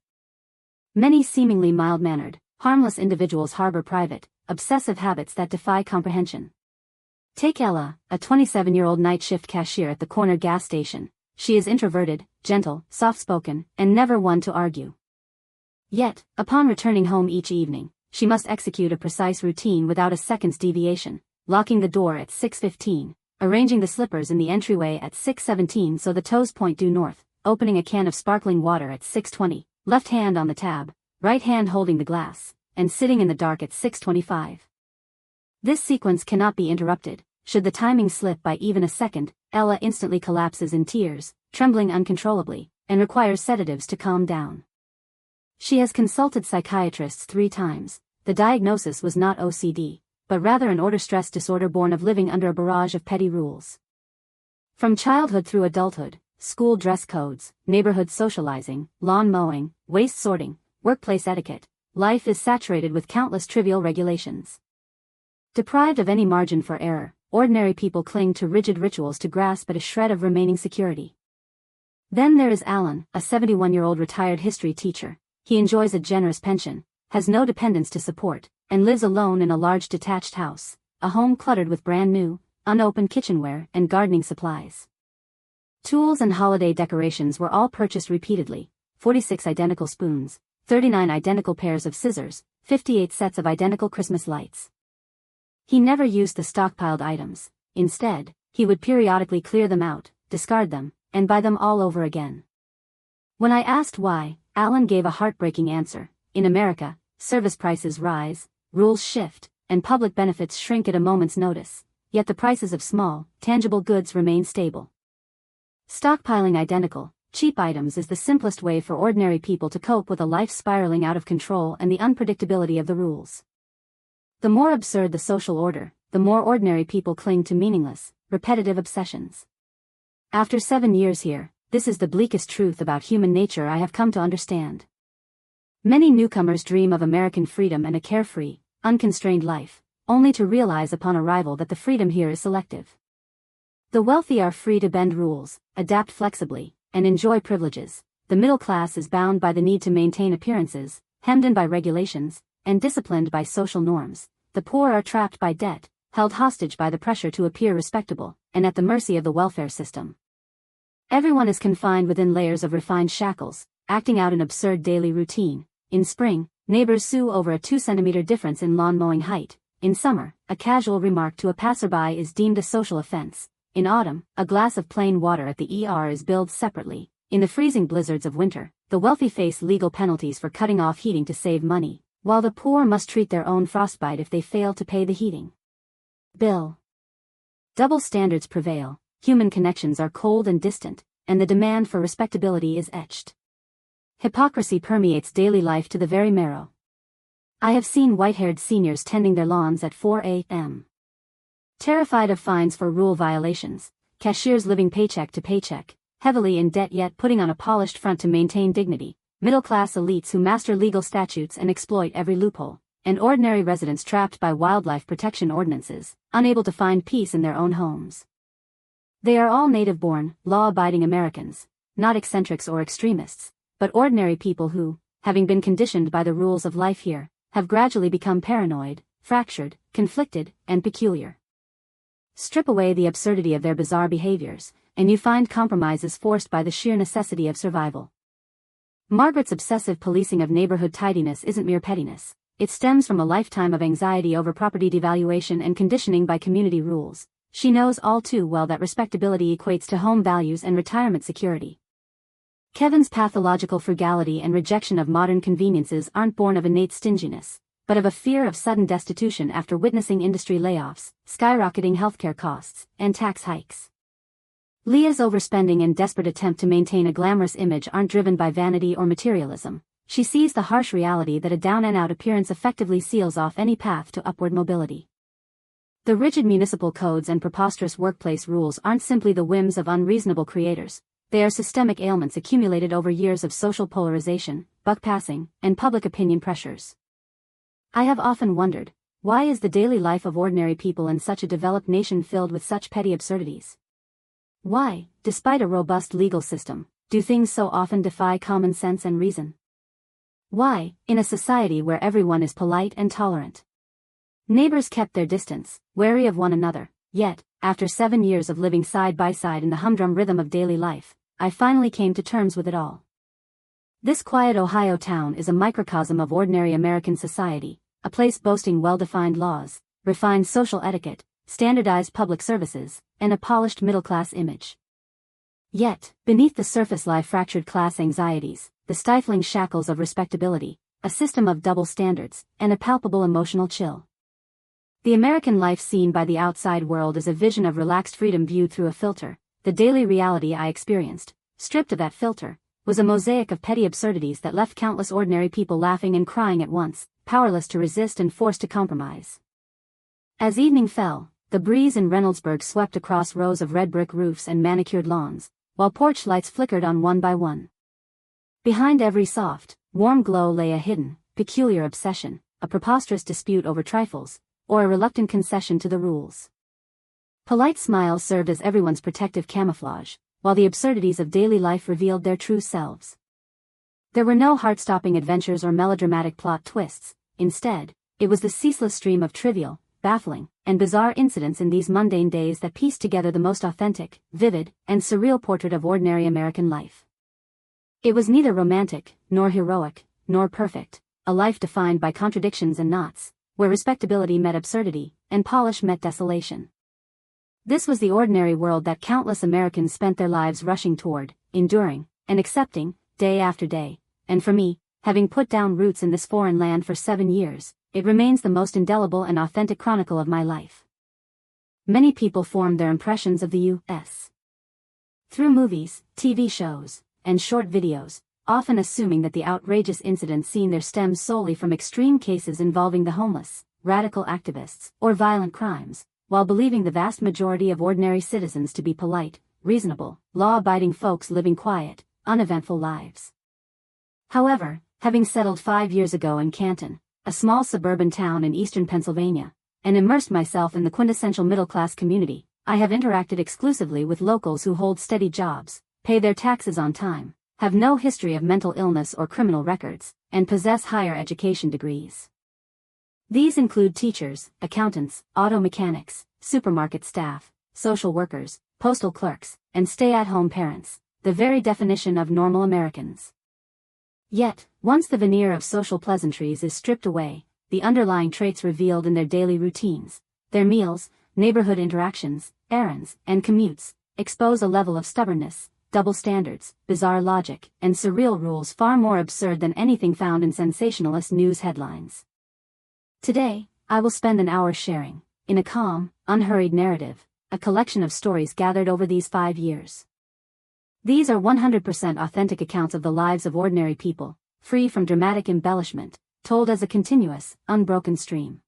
Many seemingly mild-mannered, harmless individuals harbor private, obsessive habits that defy comprehension. Take Ella, a 27-year-old night shift cashier at the corner gas station. She is introverted, gentle, soft-spoken, and never one to argue. Yet, upon returning home each evening, she must execute a precise routine without a second's deviation, locking the door at 6:15, arranging the slippers in the entryway at 6:17 so the toes point due north, opening a can of sparkling water at 6:20, left hand on the tab, right hand holding the glass, and sitting in the dark at 6:25. This sequence cannot be interrupted. Should the timing slip by even a second, Ella instantly collapses in tears, trembling uncontrollably, and requires sedatives to calm down. She has consulted psychiatrists 3 times. The diagnosis was not OCD, but rather an order stress disorder born of living under a barrage of petty rules. From childhood through adulthood, school dress codes, neighborhood socializing, lawn mowing, waste sorting, workplace etiquette, life is saturated with countless trivial regulations. Deprived of any margin for error, ordinary people cling to rigid rituals to grasp at a shred of remaining security. Then there is Alan, a 71-year-old retired history teacher. He enjoys a generous pension, has no dependents to support, and lives alone in a large detached house, a home cluttered with brand new, unopened kitchenware and gardening supplies. Tools and holiday decorations were all purchased repeatedly: 46 identical spoons, 39 identical pairs of scissors, 58 sets of identical Christmas lights. He never used the stockpiled items. Instead, he would periodically clear them out, discard them, and buy them all over again. When I asked why, Alan gave a heartbreaking answer: in America, service prices rise, rules shift, and public benefits shrink at a moment's notice, yet the prices of small, tangible goods remain stable. Stockpiling identical, cheap items is the simplest way for ordinary people to cope with a life spiraling out of control and the unpredictability of the rules. The more absurd the social order, the more ordinary people cling to meaningless, repetitive obsessions. After 7 years here, this is the bleakest truth about human nature I have come to understand. Many newcomers dream of American freedom and a carefree, unconstrained life, only to realize upon arrival that the freedom here is selective. The wealthy are free to bend rules, adapt flexibly, and enjoy privileges. The middle class is bound by the need to maintain appearances, hemmed in by regulations, and disciplined by social norms. The poor are trapped by debt, held hostage by the pressure to appear respectable, and at the mercy of the welfare system. Everyone is confined within layers of refined shackles, acting out an absurd daily routine. In spring, neighbors sue over a 2-centimeter difference in lawn mowing height. In summer, a casual remark to a passerby is deemed a social offense. In autumn, a glass of plain water at the ER is billed separately. In the freezing blizzards of winter, the wealthy face legal penalties for cutting off heating to save money, while the poor must treat their own frostbite if they fail to pay the heating bill. Double standards prevail, human connections are cold and distant, and the demand for respectability is etched. Hypocrisy permeates daily life to the very marrow. I have seen white-haired seniors tending their lawns at 4 a.m. Terrified of fines for rule violations, cashiers living paycheck to paycheck, heavily in debt yet putting on a polished front to maintain dignity, middle-class elites who master legal statutes and exploit every loophole, and ordinary residents trapped by wildlife protection ordinances, unable to find peace in their own homes. They are all native-born, law-abiding Americans, not eccentrics or extremists, but ordinary people who, having been conditioned by the rules of life here, have gradually become paranoid, fractured, conflicted, and peculiar. Strip away the absurdity of their bizarre behaviors, and you find compromises forced by the sheer necessity of survival. Margaret's obsessive policing of neighborhood tidiness isn't mere pettiness. It stems from a lifetime of anxiety over property devaluation and conditioning by community rules. She knows all too well that respectability equates to home values and retirement security. Kevin's pathological frugality and rejection of modern conveniences aren't born of innate stinginess, but of a fear of sudden destitution after witnessing industry layoffs, skyrocketing healthcare costs, and tax hikes. Leah's overspending and desperate attempt to maintain a glamorous image aren't driven by vanity or materialism. She sees the harsh reality that a down-and-out appearance effectively seals off any path to upward mobility. The rigid municipal codes and preposterous workplace rules aren't simply the whims of unreasonable creators. They are systemic ailments accumulated over years of social polarization, buck passing, and public opinion pressures. I have often wondered, why is the daily life of ordinary people in such a developed nation filled with such petty absurdities? Why, despite a robust legal system, do things so often defy common sense and reason? Why, in a society where everyone is polite and tolerant, neighbors kept their distance, wary of one another, yet, after 7 years of living side by side in the humdrum rhythm of daily life, I finally came to terms with it all. This quiet Ohio town is a microcosm of ordinary American society, a place boasting well-defined laws, refined social etiquette, standardized public services, and a polished middle-class image. Yet, beneath the surface lie fractured class anxieties, the stifling shackles of respectability, a system of double standards, and a palpable emotional chill. The American life seen by the outside world is a vision of relaxed freedom viewed through a filter. The daily reality I experienced, stripped of that filter, was a mosaic of petty absurdities that left countless ordinary people laughing and crying at once, powerless to resist and forced to compromise. As evening fell, the breeze in Reynoldsburg swept across rows of red brick roofs and manicured lawns, while porch lights flickered on one by one. Behind every soft, warm glow lay a hidden, peculiar obsession, a preposterous dispute over trifles, or a reluctant concession to the rules. Polite smiles served as everyone's protective camouflage, while the absurdities of daily life revealed their true selves. There were no heart-stopping adventures or melodramatic plot twists. Instead, it was the ceaseless stream of trivial, baffling, and bizarre incidents in these mundane days that piece together the most authentic, vivid, and surreal portrait of ordinary American life. It was neither romantic, nor heroic, nor perfect, a life defined by contradictions and knots, where respectability met absurdity, and polish met desolation. This was the ordinary world that countless Americans spent their lives rushing toward, enduring, and accepting, day after day, and for me, having put down roots in this foreign land for 7 years, it remains the most indelible and authentic chronicle of my life. Many people formed their impressions of the U.S. through movies, TV shows, and short videos, often assuming that the outrageous incidents seen there stem solely from extreme cases involving the homeless, radical activists, or violent crimes, while believing the vast majority of ordinary citizens to be polite, reasonable, law-abiding folks living quiet, uneventful lives. However, having settled 5 years ago in Canton, a small suburban town in eastern Pennsylvania, and immersed myself in the quintessential middle-class community, I have interacted exclusively with locals who hold steady jobs, pay their taxes on time, have no history of mental illness or criminal records, and possess higher education degrees. These include teachers, accountants, auto mechanics, supermarket staff, social workers, postal clerks, and stay-at-home parents, the very definition of normal Americans. Yet, once the veneer of social pleasantries is stripped away, the underlying traits revealed in their daily routines, their meals, neighborhood interactions, errands, and commutes, expose a level of stubbornness, double standards, bizarre logic, and surreal rules far more absurd than anything found in sensationalist news headlines. Today, I will spend an hour sharing, in a calm, unhurried narrative, a collection of stories gathered over these 5 years. These are 100% authentic accounts of the lives of ordinary people, free from dramatic embellishment, told as a continuous, unbroken stream.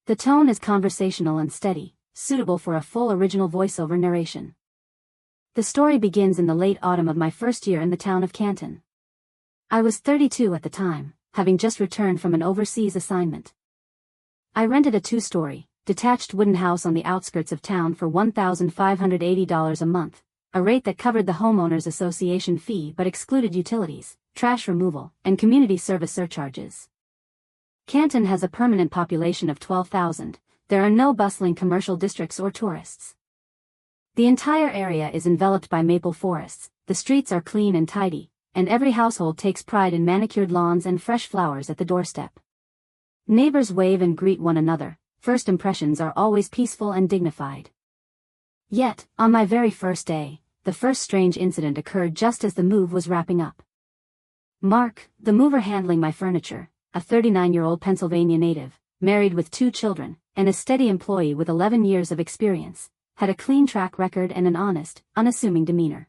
The tone is conversational and steady, suitable for a full original voiceover narration. The story begins in the late autumn of my first year in the town of Canton. I was 32 at the time, having just returned from an overseas assignment. I rented a 2-story, detached wooden house on the outskirts of town for $1,580 a month, a rate that covered the homeowners association fee but excluded utilities, trash removal, and community service surcharges. Canton has a permanent population of 12,000, there are no bustling commercial districts or tourists. The entire area is enveloped by maple forests, the streets are clean and tidy, and every household takes pride in manicured lawns and fresh flowers at the doorstep. Neighbors wave and greet one another, first impressions are always peaceful and dignified. Yet, on my very first day, the first strange incident occurred just as the move was wrapping up. Mark, the mover handling my furniture, a 39-year-old Pennsylvania native, married with 2 children, and a steady employee with 11 years of experience, had a clean track record and an honest, unassuming demeanor.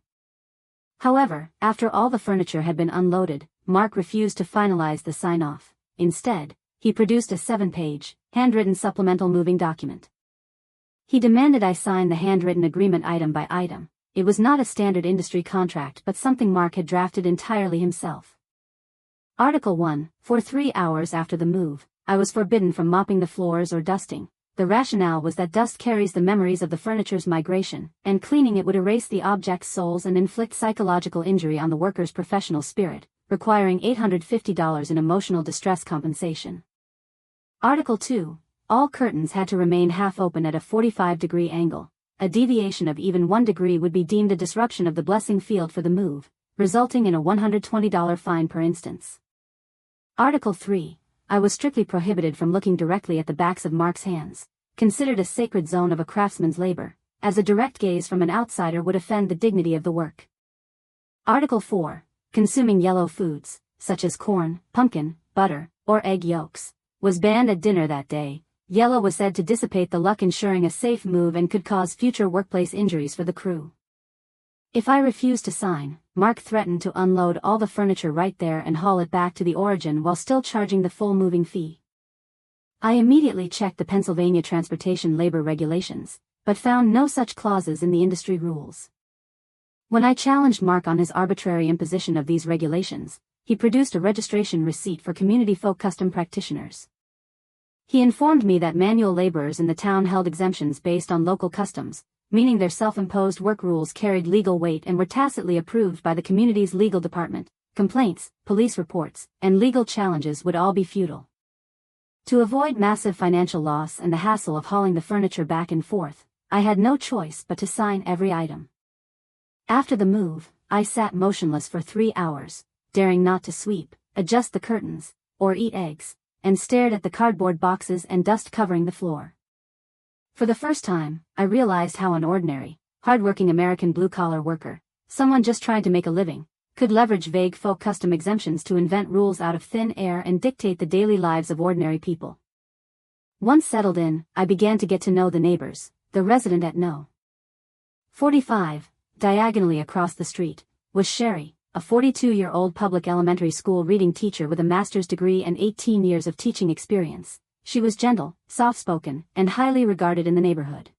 However, after all the furniture had been unloaded, Mark refused to finalize the sign-off. Instead, he produced a 7-page, handwritten supplemental moving document. He demanded I sign the handwritten agreement item by item. It was not a standard industry contract but something Mark had drafted entirely himself. Article 1, for 3 hours after the move, I was forbidden from mopping the floors or dusting. The rationale was that dust carries the memories of the furniture's migration, and cleaning it would erase the object's souls and inflict psychological injury on the worker's professional spirit, requiring $850 in emotional distress compensation. Article 2, all curtains had to remain half open at a 45-degree angle. A deviation of even 1 degree would be deemed a disruption of the blessing field for the move, resulting in a $120 fine per instance. Article 3, I was strictly prohibited from looking directly at the backs of Mark's hands, considered a sacred zone of a craftsman's labor, as a direct gaze from an outsider would offend the dignity of the work. Article 4, consuming yellow foods, such as corn, pumpkin, butter, or egg yolks, was banned at dinner that day. Yellow was said to dissipate the luck, ensuring a safe move and could cause future workplace injuries for the crew. If I refused to sign, Mark threatened to unload all the furniture right there and haul it back to the origin while still charging the full moving fee. I immediately checked the Pennsylvania Transportation Labor Regulations, but found no such clauses in the industry rules. When I challenged Mark on his arbitrary imposition of these regulations, he produced a registration receipt for Community Folk Custom Practitioners. He informed me that manual laborers in the town held exemptions based on local customs, meaning their self-imposed work rules carried legal weight and were tacitly approved by the community's legal department. Complaints, police reports, and legal challenges would all be futile. To avoid massive financial loss and the hassle of hauling the furniture back and forth, I had no choice but to sign every item. After the move, I sat motionless for 3 hours, daring not to sweep, adjust the curtains, or eat eggs, and stared at the cardboard boxes and dust covering the floor. For the first time, I realized how an ordinary, hardworking American blue-collar worker, someone just trying to make a living, could leverage vague folk custom exemptions to invent rules out of thin air and dictate the daily lives of ordinary people. Once settled in, I began to get to know the neighbors. The resident at No. 45, diagonally across the street, was Sherry, a 42-year-old public elementary school reading teacher with a master's degree and 18 years of teaching experience. She was gentle, soft-spoken, and highly regarded in the neighborhood.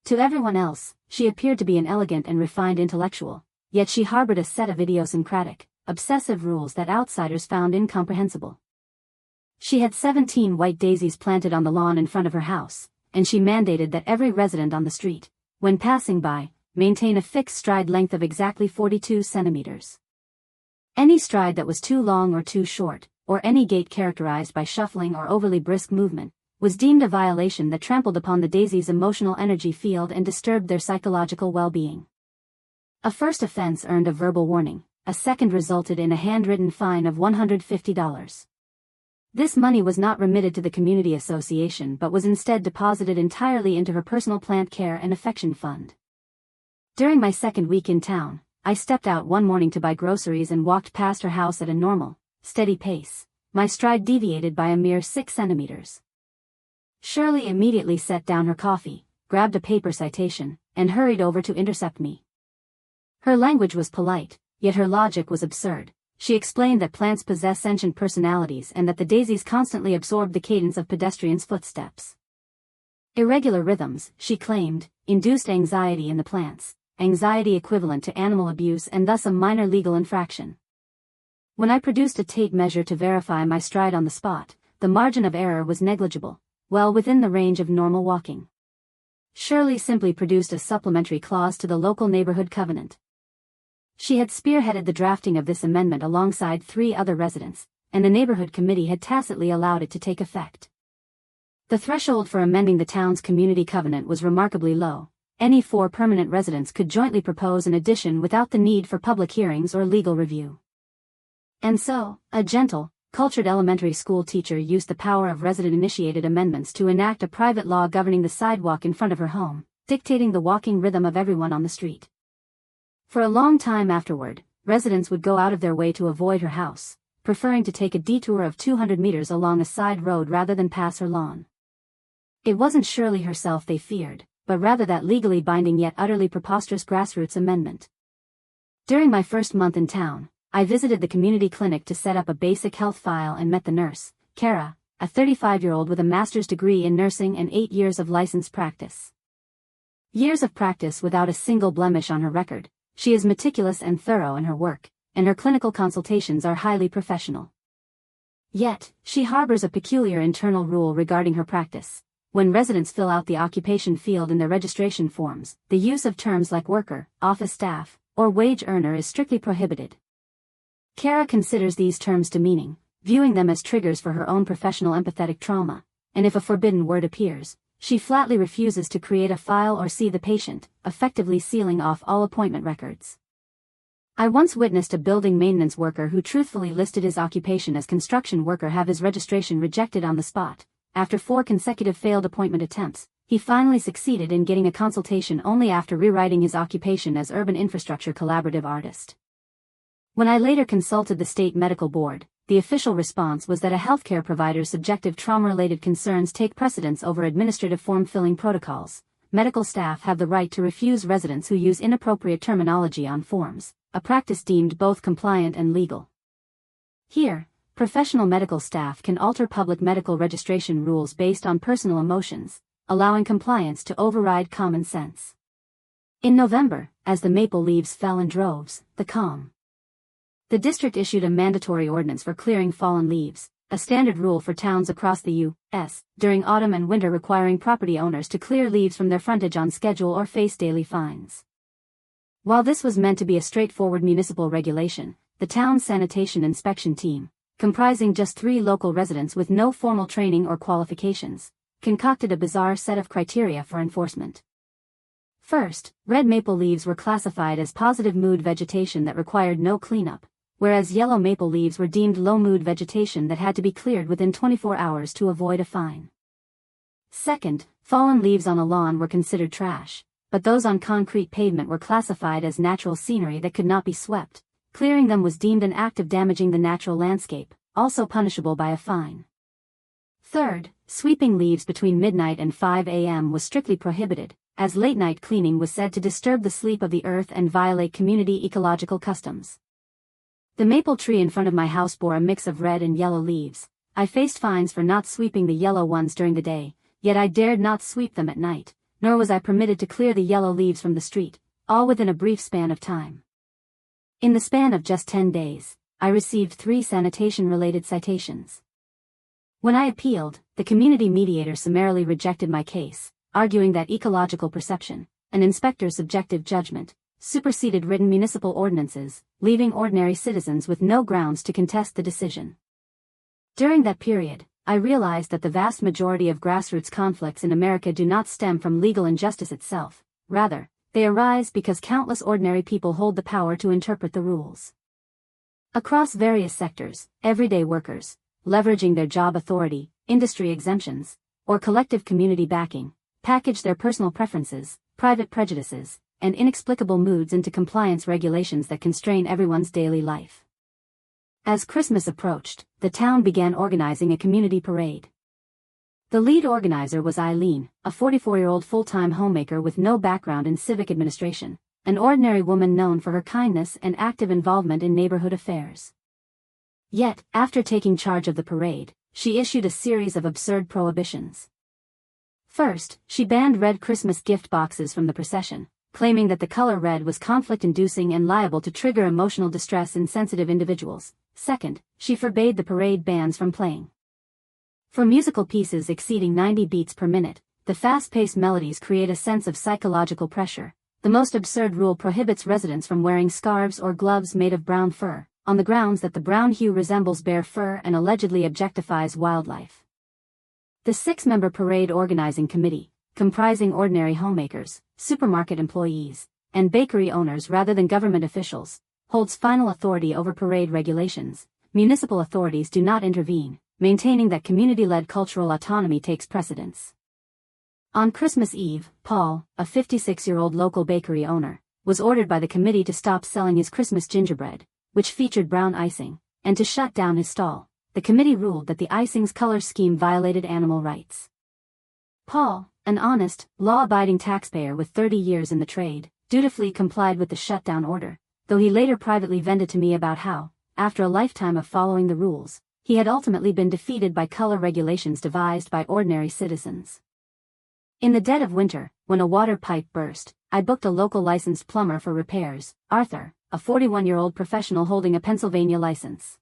To everyone else, she appeared to be an elegant and refined intellectual, yet she harbored a set of idiosyncratic, obsessive rules that outsiders found incomprehensible. She had 17 white daisies planted on the lawn in front of her house, and she mandated that every resident on the street, when passing by, maintain a fixed stride length of exactly 42 centimeters. Any stride that was too long or too short, or any gait characterized by shuffling or overly brisk movement, was deemed a violation that trampled upon the daisies' emotional energy field and disturbed their psychological well-being. A first offense earned a verbal warning, a second resulted in a handwritten fine of $150. This money was not remitted to the community association but was instead deposited entirely into her personal plant care and affection fund. During my second week in town, I stepped out one morning to buy groceries and walked past her house at a normal, steady pace, my stride deviated by a mere 6 centimeters. Shirley immediately set down her coffee, grabbed a paper citation, and hurried over to intercept me. Her language was polite, yet her logic was absurd. She explained that plants possess sentient personalities and that the daisies constantly absorbed the cadence of pedestrians' footsteps. Irregular rhythms, she claimed, induced anxiety in the plants, anxiety equivalent to animal abuse and thus a minor legal infraction. When I produced a tape measure to verify my stride on the spot, the margin of error was negligible, well within the range of normal walking. Shirley simply produced a supplementary clause to the local neighborhood covenant. She had spearheaded the drafting of this amendment alongside 3 other residents, and the neighborhood committee had tacitly allowed it to take effect. The threshold for amending the town's community covenant was remarkably low. Any 4 permanent residents could jointly propose an addition without the need for public hearings or legal review. And so, a gentle, cultured elementary school teacher used the power of resident-initiated amendments to enact a private law governing the sidewalk in front of her home, dictating the walking rhythm of everyone on the street. For a long time afterward, residents would go out of their way to avoid her house, preferring to take a detour of 200 meters along a side road rather than pass her lawn. It wasn't Shirley herself they feared, but rather that legally binding yet utterly preposterous grassroots amendment. During my first month in town, I visited the community clinic to set up a basic health file and met the nurse, Kara, a 35-year-old with a master's degree in nursing and 8 years of licensed practice. Years of practice without a single blemish on her record. She is meticulous and thorough in her work, and her clinical consultations are highly professional. Yet, she harbors a peculiar internal rule regarding her practice. When residents fill out the occupation field in their registration forms, the use of terms like worker, office staff, or wage earner is strictly prohibited. Kara considers these terms demeaning, viewing them as triggers for her own professional empathetic trauma, and if a forbidden word appears, she flatly refuses to create a file or see the patient, effectively sealing off all appointment records. I once witnessed a building maintenance worker who truthfully listed his occupation as construction worker have his registration rejected on the spot. After 4 consecutive failed appointment attempts, he finally succeeded in getting a consultation only after rewriting his occupation as urban infrastructure collaborative artist. When I later consulted the state medical board, the official response was that a healthcare provider's subjective trauma-related concerns take precedence over administrative form-filling protocols. Medical staff have the right to refuse residents who use inappropriate terminology on forms, a practice deemed both compliant and legal. Here, professional medical staff can alter public medical registration rules based on personal emotions, allowing compliance to override common sense. In November, as the maple leaves fell in droves, the district issued a mandatory ordinance for clearing fallen leaves, a standard rule for towns across the U.S., during autumn and winter requiring property owners to clear leaves from their frontage on schedule or face daily fines. While this was meant to be a straightforward municipal regulation, the town's sanitation inspection team, comprising just 3 local residents with no formal training or qualifications, concocted a bizarre set of criteria for enforcement. First, red maple leaves were classified as positive mood vegetation that required no cleanup, whereas yellow maple leaves were deemed low mood vegetation that had to be cleared within 24 hours to avoid a fine. Second, fallen leaves on a lawn were considered trash, but those on concrete pavement were classified as natural scenery that could not be swept. Clearing them was deemed an act of damaging the natural landscape, also punishable by a fine. Third, sweeping leaves between midnight and 5 a.m. was strictly prohibited, as late-night cleaning was said to disturb the sleep of the earth and violate community ecological customs. The maple tree in front of my house bore a mix of red and yellow leaves. I faced fines for not sweeping the yellow ones during the day, yet I dared not sweep them at night, nor was I permitted to clear the yellow leaves from the street, all within a brief span of time. In the span of just 10 days, I received 3 sanitation-related citations. When I appealed, the community mediator summarily rejected my case, arguing that ecological perception, an inspector's subjective judgment, superseded written municipal ordinances, leaving ordinary citizens with no grounds to contest the decision. During that period, I realized that the vast majority of grassroots conflicts in America do not stem from legal injustice itself, rather, they arise because countless ordinary people hold the power to interpret the rules. Across various sectors, everyday workers, leveraging their job authority, industry exemptions, or collective community backing, package their personal preferences, private prejudices, and inexplicable moods into compliance regulations that constrain everyone's daily life. As Christmas approached, the town began organizing a community parade. The lead organizer was Eileen, a 44-year-old full-time homemaker with no background in civic administration, an ordinary woman known for her kindness and active involvement in neighborhood affairs. Yet, after taking charge of the parade, she issued a series of absurd prohibitions. First, she banned red Christmas gift boxes from the procession, claiming that the color red was conflict-inducing and liable to trigger emotional distress in sensitive individuals. Second, she forbade the parade bands from playing. For musical pieces exceeding 90 beats per minute, the fast-paced melodies create a sense of psychological pressure. The most absurd rule prohibits residents from wearing scarves or gloves made of brown fur, on the grounds that the brown hue resembles bear fur and allegedly objectifies wildlife. The 6-member parade organizing committee, comprising ordinary homemakers, supermarket employees, and bakery owners rather than government officials, holds final authority over parade regulations. Municipal authorities do not intervene, maintaining that community-led cultural autonomy takes precedence. On Christmas Eve, Paul, a 56-year-old local bakery owner, was ordered by the committee to stop selling his Christmas gingerbread, which featured brown icing, and to shut down his stall. The committee ruled that the icing's color scheme violated animal rights. Paul, an honest, law-abiding taxpayer with 30 years in the trade, dutifully complied with the shutdown order, though he later privately vented to me about how, after a lifetime of following the rules, he had ultimately been defeated by color regulations devised by ordinary citizens. In the dead of winter, when a water pipe burst, I booked a local licensed plumber for repairs, Arthur, a 41-year-old professional holding a Pennsylvania license.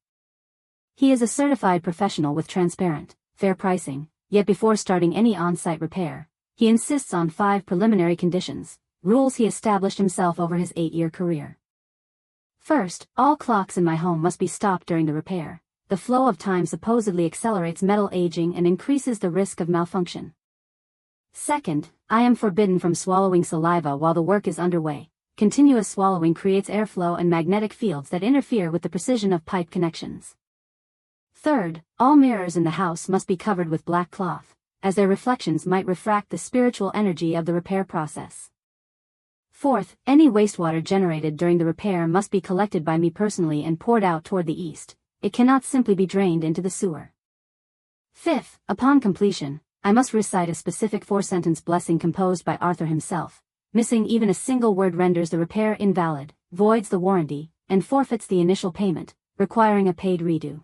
He is a certified professional with transparent, fair pricing, yet before starting any on-site repair, he insists on 5 preliminary conditions, rules he established himself over his 8-year career. First, all clocks in my home must be stopped during the repair. The flow of time supposedly accelerates metal aging and increases the risk of malfunction. Second, I am forbidden from swallowing saliva while the work is underway. Continuous swallowing creates airflow and magnetic fields that interfere with the precision of pipe connections. Third, all mirrors in the house must be covered with black cloth, as their reflections might refract the spiritual energy of the repair process. Fourth, any wastewater generated during the repair must be collected by me personally and poured out toward the east. It cannot simply be drained into the sewer. Fifth, upon completion, I must recite a specific 4-sentence blessing composed by Arthur himself. Missing even a single word renders the repair invalid, voids the warranty, and forfeits the initial payment, requiring a paid redo.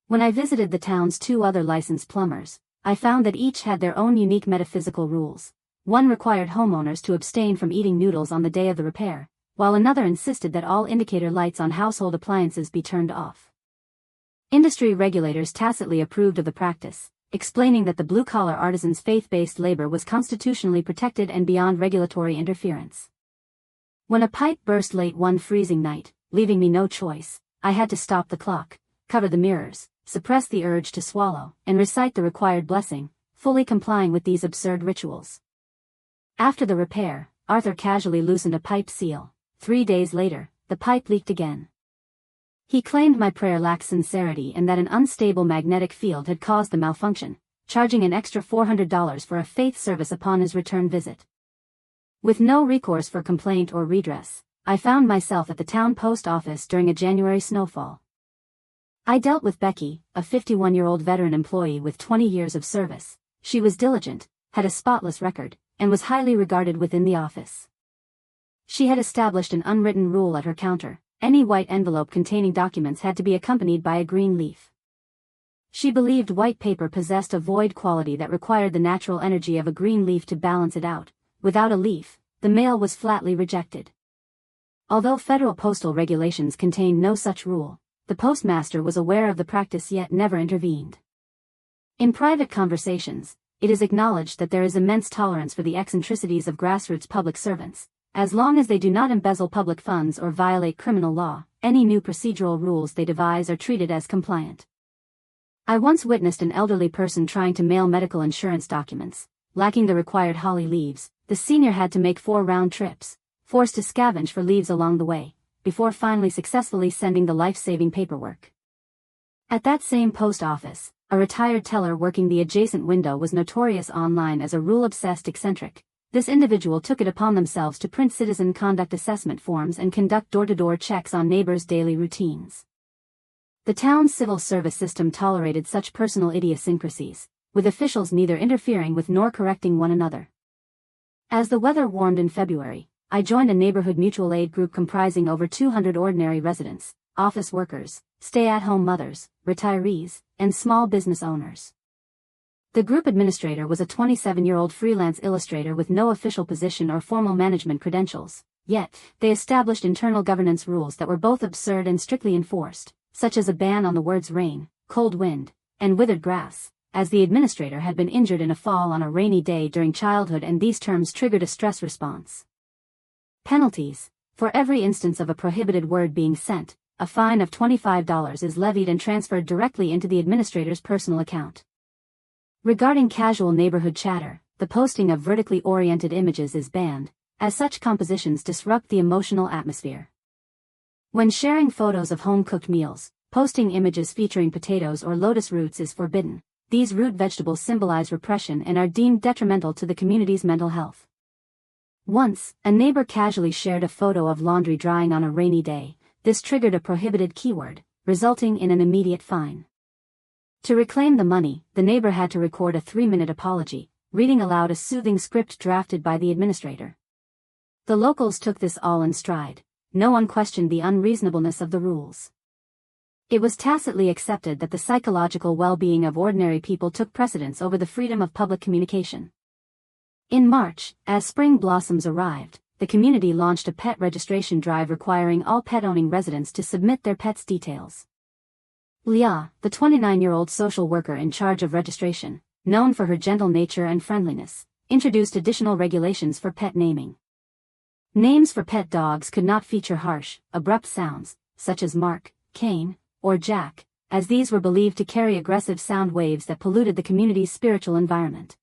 When I visited the town's 2 other licensed plumbers, I found that each had their own unique metaphysical rules. One required homeowners to abstain from eating noodles on the day of the repair, while another insisted that all indicator lights on household appliances be turned off. Industry regulators tacitly approved of the practice, explaining that the blue-collar artisan's faith-based labor was constitutionally protected and beyond regulatory interference. When a pipe burst late one freezing night, leaving me no choice, I had to stop the clock, cover the mirrors, suppress the urge to swallow, and recite the required blessing, fully complying with these absurd rituals. After the repair, Arthur casually loosened a pipe seal. 3 days later, the pipe leaked again. He claimed my prayer lacked sincerity and that an unstable magnetic field had caused the malfunction, charging an extra $400 for a faith service upon his return visit. With no recourse for complaint or redress, I found myself at the town post office during a January snowfall. I dealt with Becky, a 51-year-old veteran employee with 20 years of service. She was diligent, had a spotless record, and was highly regarded within the office. She had established an unwritten rule at her counter: any white envelope containing documents had to be accompanied by a green leaf. She believed white paper possessed a void quality that required the natural energy of a green leaf to balance it out. Without a leaf, the mail was flatly rejected. Although federal postal regulations contained no such rule, the postmaster was aware of the practice yet never intervened. In private conversations, it is acknowledged that there is immense tolerance for the eccentricities of grassroots public servants. As long as they do not embezzle public funds or violate criminal law, any new procedural rules they devise are treated as compliant. I once witnessed an elderly person trying to mail medical insurance documents. Lacking the required holly leaves, the senior had to make 4 round trips, forced to scavenge for leaves along the way, before finally successfully sending the life-saving paperwork. At that same post office, a retired teller working the adjacent window was notorious online as a rule-obsessed eccentric. This individual took it upon themselves to print citizen conduct assessment forms and conduct door-to-door checks on neighbors' daily routines. The town's civil service system tolerated such personal idiosyncrasies, with officials neither interfering with nor correcting one another. As the weather warmed in February, I joined a neighborhood mutual aid group comprising over 200 ordinary residents, office workers, stay-at-home mothers, retirees, and small business owners. The group administrator was a 27-year-old freelance illustrator with no official position or formal management credentials, yet they established internal governance rules that were both absurd and strictly enforced, such as a ban on the words rain, cold wind, and withered grass, as the administrator had been injured in a fall on a rainy day during childhood and these terms triggered a stress response. Penalties: for every instance of a prohibited word being sent, a fine of $25 is levied and transferred directly into the administrator's personal account. Regarding casual neighborhood chatter, the posting of vertically oriented images is banned, as such compositions disrupt the emotional atmosphere. When sharing photos of home-cooked meals, posting images featuring potatoes or lotus roots is forbidden. These root vegetables symbolize repression and are deemed detrimental to the community's mental health. Once, a neighbor casually shared a photo of laundry drying on a rainy day. This triggered a prohibited keyword, resulting in an immediate fine. To reclaim the money, the neighbor had to record a 3-minute apology, reading aloud a soothing script drafted by the administrator. The locals took this all in stride. No one questioned the unreasonableness of the rules. It was tacitly accepted that the psychological well-being of ordinary people took precedence over the freedom of public communication. In March, as spring blossoms arrived, the community launched a pet registration drive requiring all pet-owning residents to submit their pets' details. Leah, the 29-year-old social worker in charge of registration, known for her gentle nature and friendliness, introduced additional regulations for pet naming. Names for pet dogs could not feature harsh, abrupt sounds, such as Mark, Cain, or Jack, as these were believed to carry aggressive sound waves that polluted the community's spiritual environment.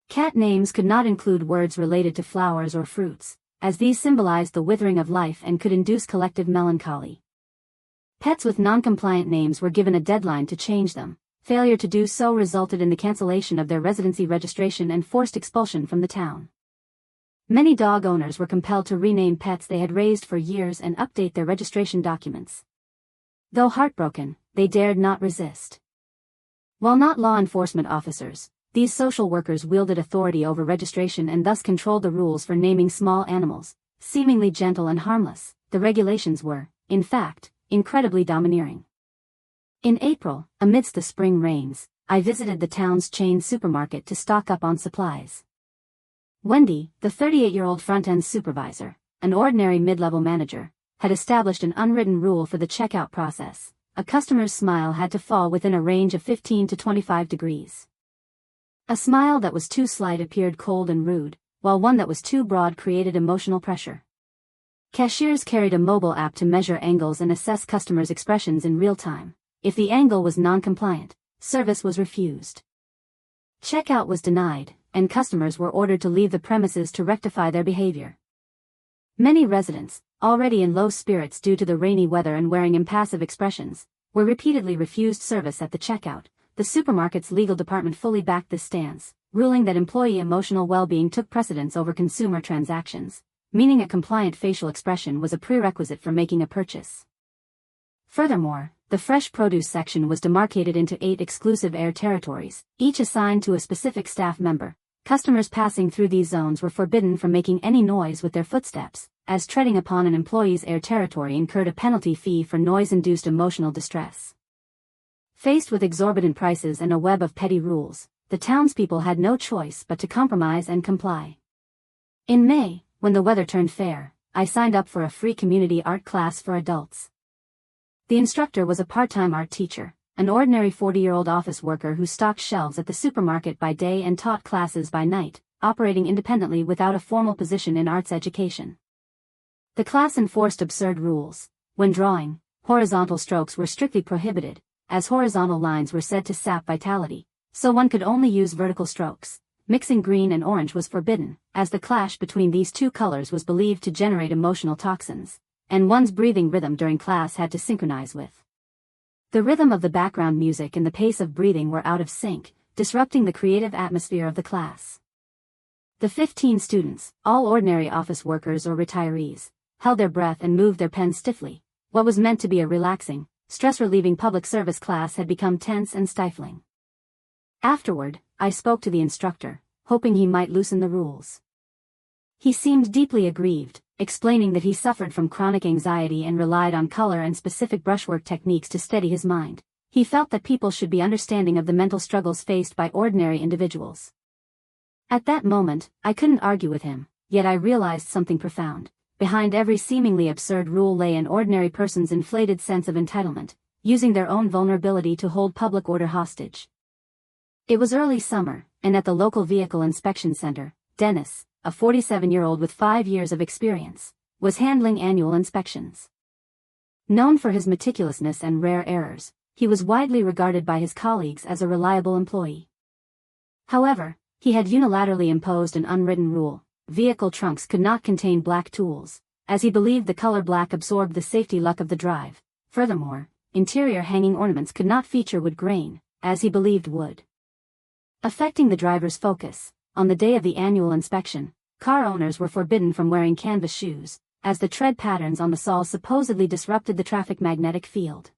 Cat names could not include words related to flowers or fruits, as these symbolized the withering of life and could induce collective melancholy. Pets with non-compliant names were given a deadline to change them. Failure to do so resulted in the cancellation of their residency registration and forced expulsion from the town. Many dog owners were compelled to rename pets they had raised for years and update their registration documents. Though heartbroken, they dared not resist. While not law enforcement officers, these social workers wielded authority over registration and thus controlled the rules for naming small animals. Seemingly gentle and harmless, the regulations were, in fact, incredibly domineering. In April, amidst the spring rains, I visited the town's chain supermarket to stock up on supplies. Wendy, the 38-year-old front-end supervisor, an ordinary mid-level manager, had established an unwritten rule for the checkout process. A customer's smile had to fall within a range of 15 to 25 degrees. A smile that was too slight appeared cold and rude, while one that was too broad created emotional pressure. Cashiers carried a mobile app to measure angles and assess customers' expressions in real time. If the angle was non-compliant, service was refused. Checkout was denied, and customers were ordered to leave the premises to rectify their behavior. Many residents, already in low spirits due to the rainy weather and wearing impassive expressions, were repeatedly refused service at the checkout. The supermarket's legal department fully backed this stance, ruling that employee emotional well-being took precedence over consumer transactions, meaning a compliant facial expression was a prerequisite for making a purchase. Furthermore, the fresh produce section was demarcated into 8 exclusive air territories, each assigned to a specific staff member. Customers passing through these zones were forbidden from making any noise with their footsteps, as treading upon an employee's air territory incurred a penalty fee for noise-induced emotional distress. Faced with exorbitant prices and a web of petty rules, the townspeople had no choice but to compromise and comply. In May, when the weather turned fair, I signed up for a free community art class for adults. The instructor was a part-time art teacher, an ordinary 40-year-old office worker who stocked shelves at the supermarket by day and taught classes by night, operating independently without a formal position in arts education. The class enforced absurd rules. When drawing, horizontal strokes were strictly prohibited, as horizontal lines were said to sap vitality, so one could only use vertical strokes. Mixing green and orange was forbidden, as the clash between these two colors was believed to generate emotional toxins, and one's breathing rhythm during class had to synchronize with. The rhythm of the background music and the pace of breathing were out of sync, disrupting the creative atmosphere of the class. The 15 students, all ordinary office workers or retirees, held their breath and moved their pens stiffly. What was meant to be a relaxing, stress-relieving public service class had become tense and stifling. Afterward, I spoke to the instructor, hoping he might loosen the rules. He seemed deeply aggrieved, explaining that he suffered from chronic anxiety and relied on color and specific brushwork techniques to steady his mind. He felt that people should be understanding of the mental struggles faced by ordinary individuals. At that moment, I couldn't argue with him, yet I realized something profound. Behind every seemingly absurd rule lay an ordinary person's inflated sense of entitlement, using their own vulnerability to hold public order hostage. It was early summer, and at the local vehicle inspection center, Dennis, a 47-year-old with 5 years of experience, was handling annual inspections. Known for his meticulousness and rare errors, he was widely regarded by his colleagues as a reliable employee. However, he had unilaterally imposed an unwritten rule: vehicle trunks could not contain black tools, as he believed the color black absorbed the safety luck of the drive. Furthermore, interior hanging ornaments could not feature wood grain, as he believed would. Affecting the driver's focus, on the day of the annual inspection, car owners were forbidden from wearing canvas shoes, as the tread patterns on the soles supposedly disrupted the traffic magnetic field.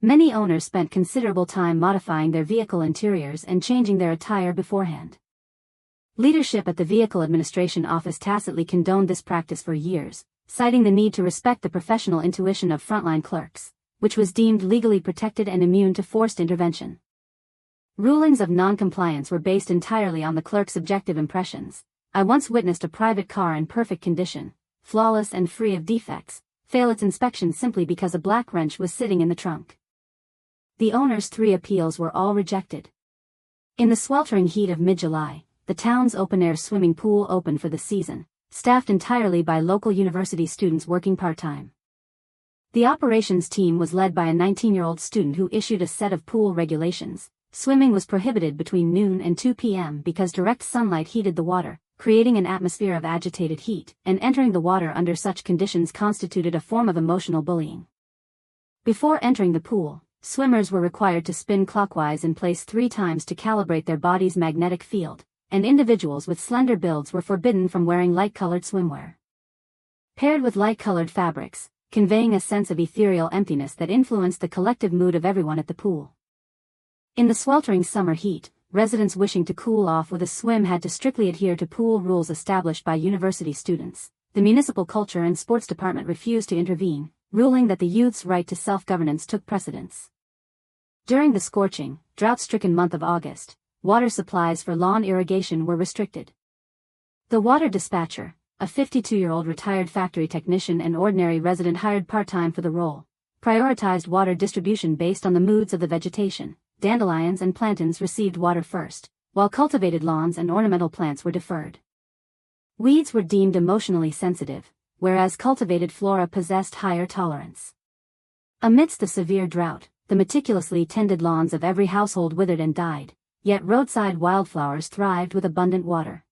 Many owners spent considerable time modifying their vehicle interiors and changing their attire beforehand. Leadership at the Vehicle Administration Office tacitly condoned this practice for years, citing the need to respect the professional intuition of frontline clerks, which was deemed legally protected and immune to forced intervention. Rulings of non-compliance were based entirely on the clerk's subjective impressions. I once witnessed a private car in perfect condition, flawless and free of defects, fail its inspection simply because a black wrench was sitting in the trunk. The owner's 3 appeals were all rejected. In the sweltering heat of mid-July, the town's open-air swimming pool opened for the season, staffed entirely by local university students working part-time. The operations team was led by a 19-year-old student who issued a set of pool regulations. Swimming was prohibited between noon and 2 p.m. because direct sunlight heated the water, creating an atmosphere of agitated heat, and entering the water under such conditions constituted a form of emotional bullying. Before entering the pool, swimmers were required to spin clockwise in place 3 times to calibrate their body's magnetic field, and individuals with slender builds were forbidden from wearing light-colored swimwear. Paired with light-colored fabrics, conveying a sense of ethereal emptiness that influenced the collective mood of everyone at the pool. In the sweltering summer heat, residents wishing to cool off with a swim had to strictly adhere to pool rules established by university students. The municipal culture and sports department refused to intervene, ruling that the youth's right to self-governance took precedence. During the scorching, drought-stricken month of August, water supplies for lawn irrigation were restricted. The water dispatcher, a 52-year-old retired factory technician and ordinary resident hired part-time for the role, prioritized water distribution based on the moods of the vegetation. Dandelions and plantains received water first, while cultivated lawns and ornamental plants were deferred. Weeds were deemed emotionally sensitive, whereas cultivated flora possessed higher tolerance. Amidst the severe drought, the the meticulously tended lawns of every household withered and died, yet roadside wildflowers thrived with abundant water.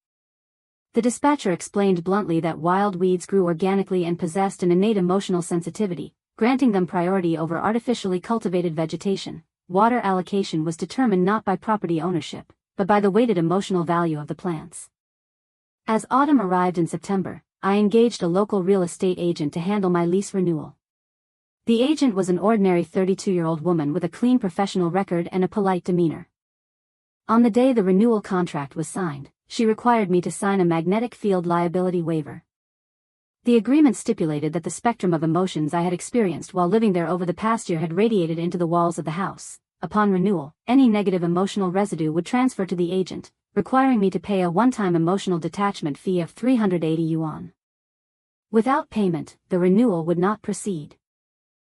The dispatcher explained bluntly that wild weeds grew organically and possessed an innate emotional sensitivity, granting them priority over artificially cultivated vegetation. Water allocation was determined not by property ownership, but by the weighted emotional value of the plants. As autumn arrived in September, I engaged a local real estate agent to handle my lease renewal. The agent was an ordinary 32-year-old woman with a clean professional record and a polite demeanor. On the day the renewal contract was signed, she required me to sign a magnetic field liability waiver. The agreement stipulated that the spectrum of emotions I had experienced while living there over the past year had radiated into the walls of the house. Upon renewal, any negative emotional residue would transfer to the agent, requiring me to pay a one-time emotional detachment fee of 380 yuan. Without payment, the renewal would not proceed.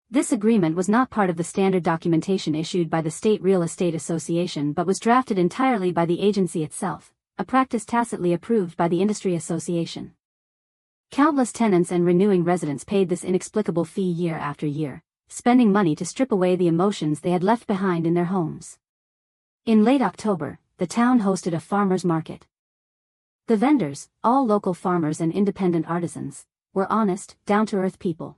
This agreement was not part of the standard documentation issued by the State Real Estate Association but was drafted entirely by the agency itself, a practice tacitly approved by the industry association. Countless tenants and renewing residents paid this inexplicable fee year after year, spending money to strip away the emotions they had left behind in their homes. In late October, the town hosted a farmers' market. The vendors, all local farmers and independent artisans, were honest, down-to-earth people.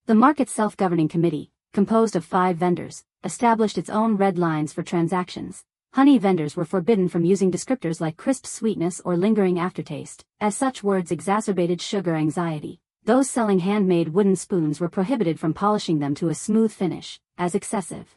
The market's self-governing committee, composed of 5 vendors, established its own red lines for transactions. Honey vendors were forbidden from using descriptors like crisp sweetness or lingering aftertaste, as such words exacerbated sugar anxiety. Those selling handmade wooden spoons were prohibited from polishing them to a smooth finish, as excessive.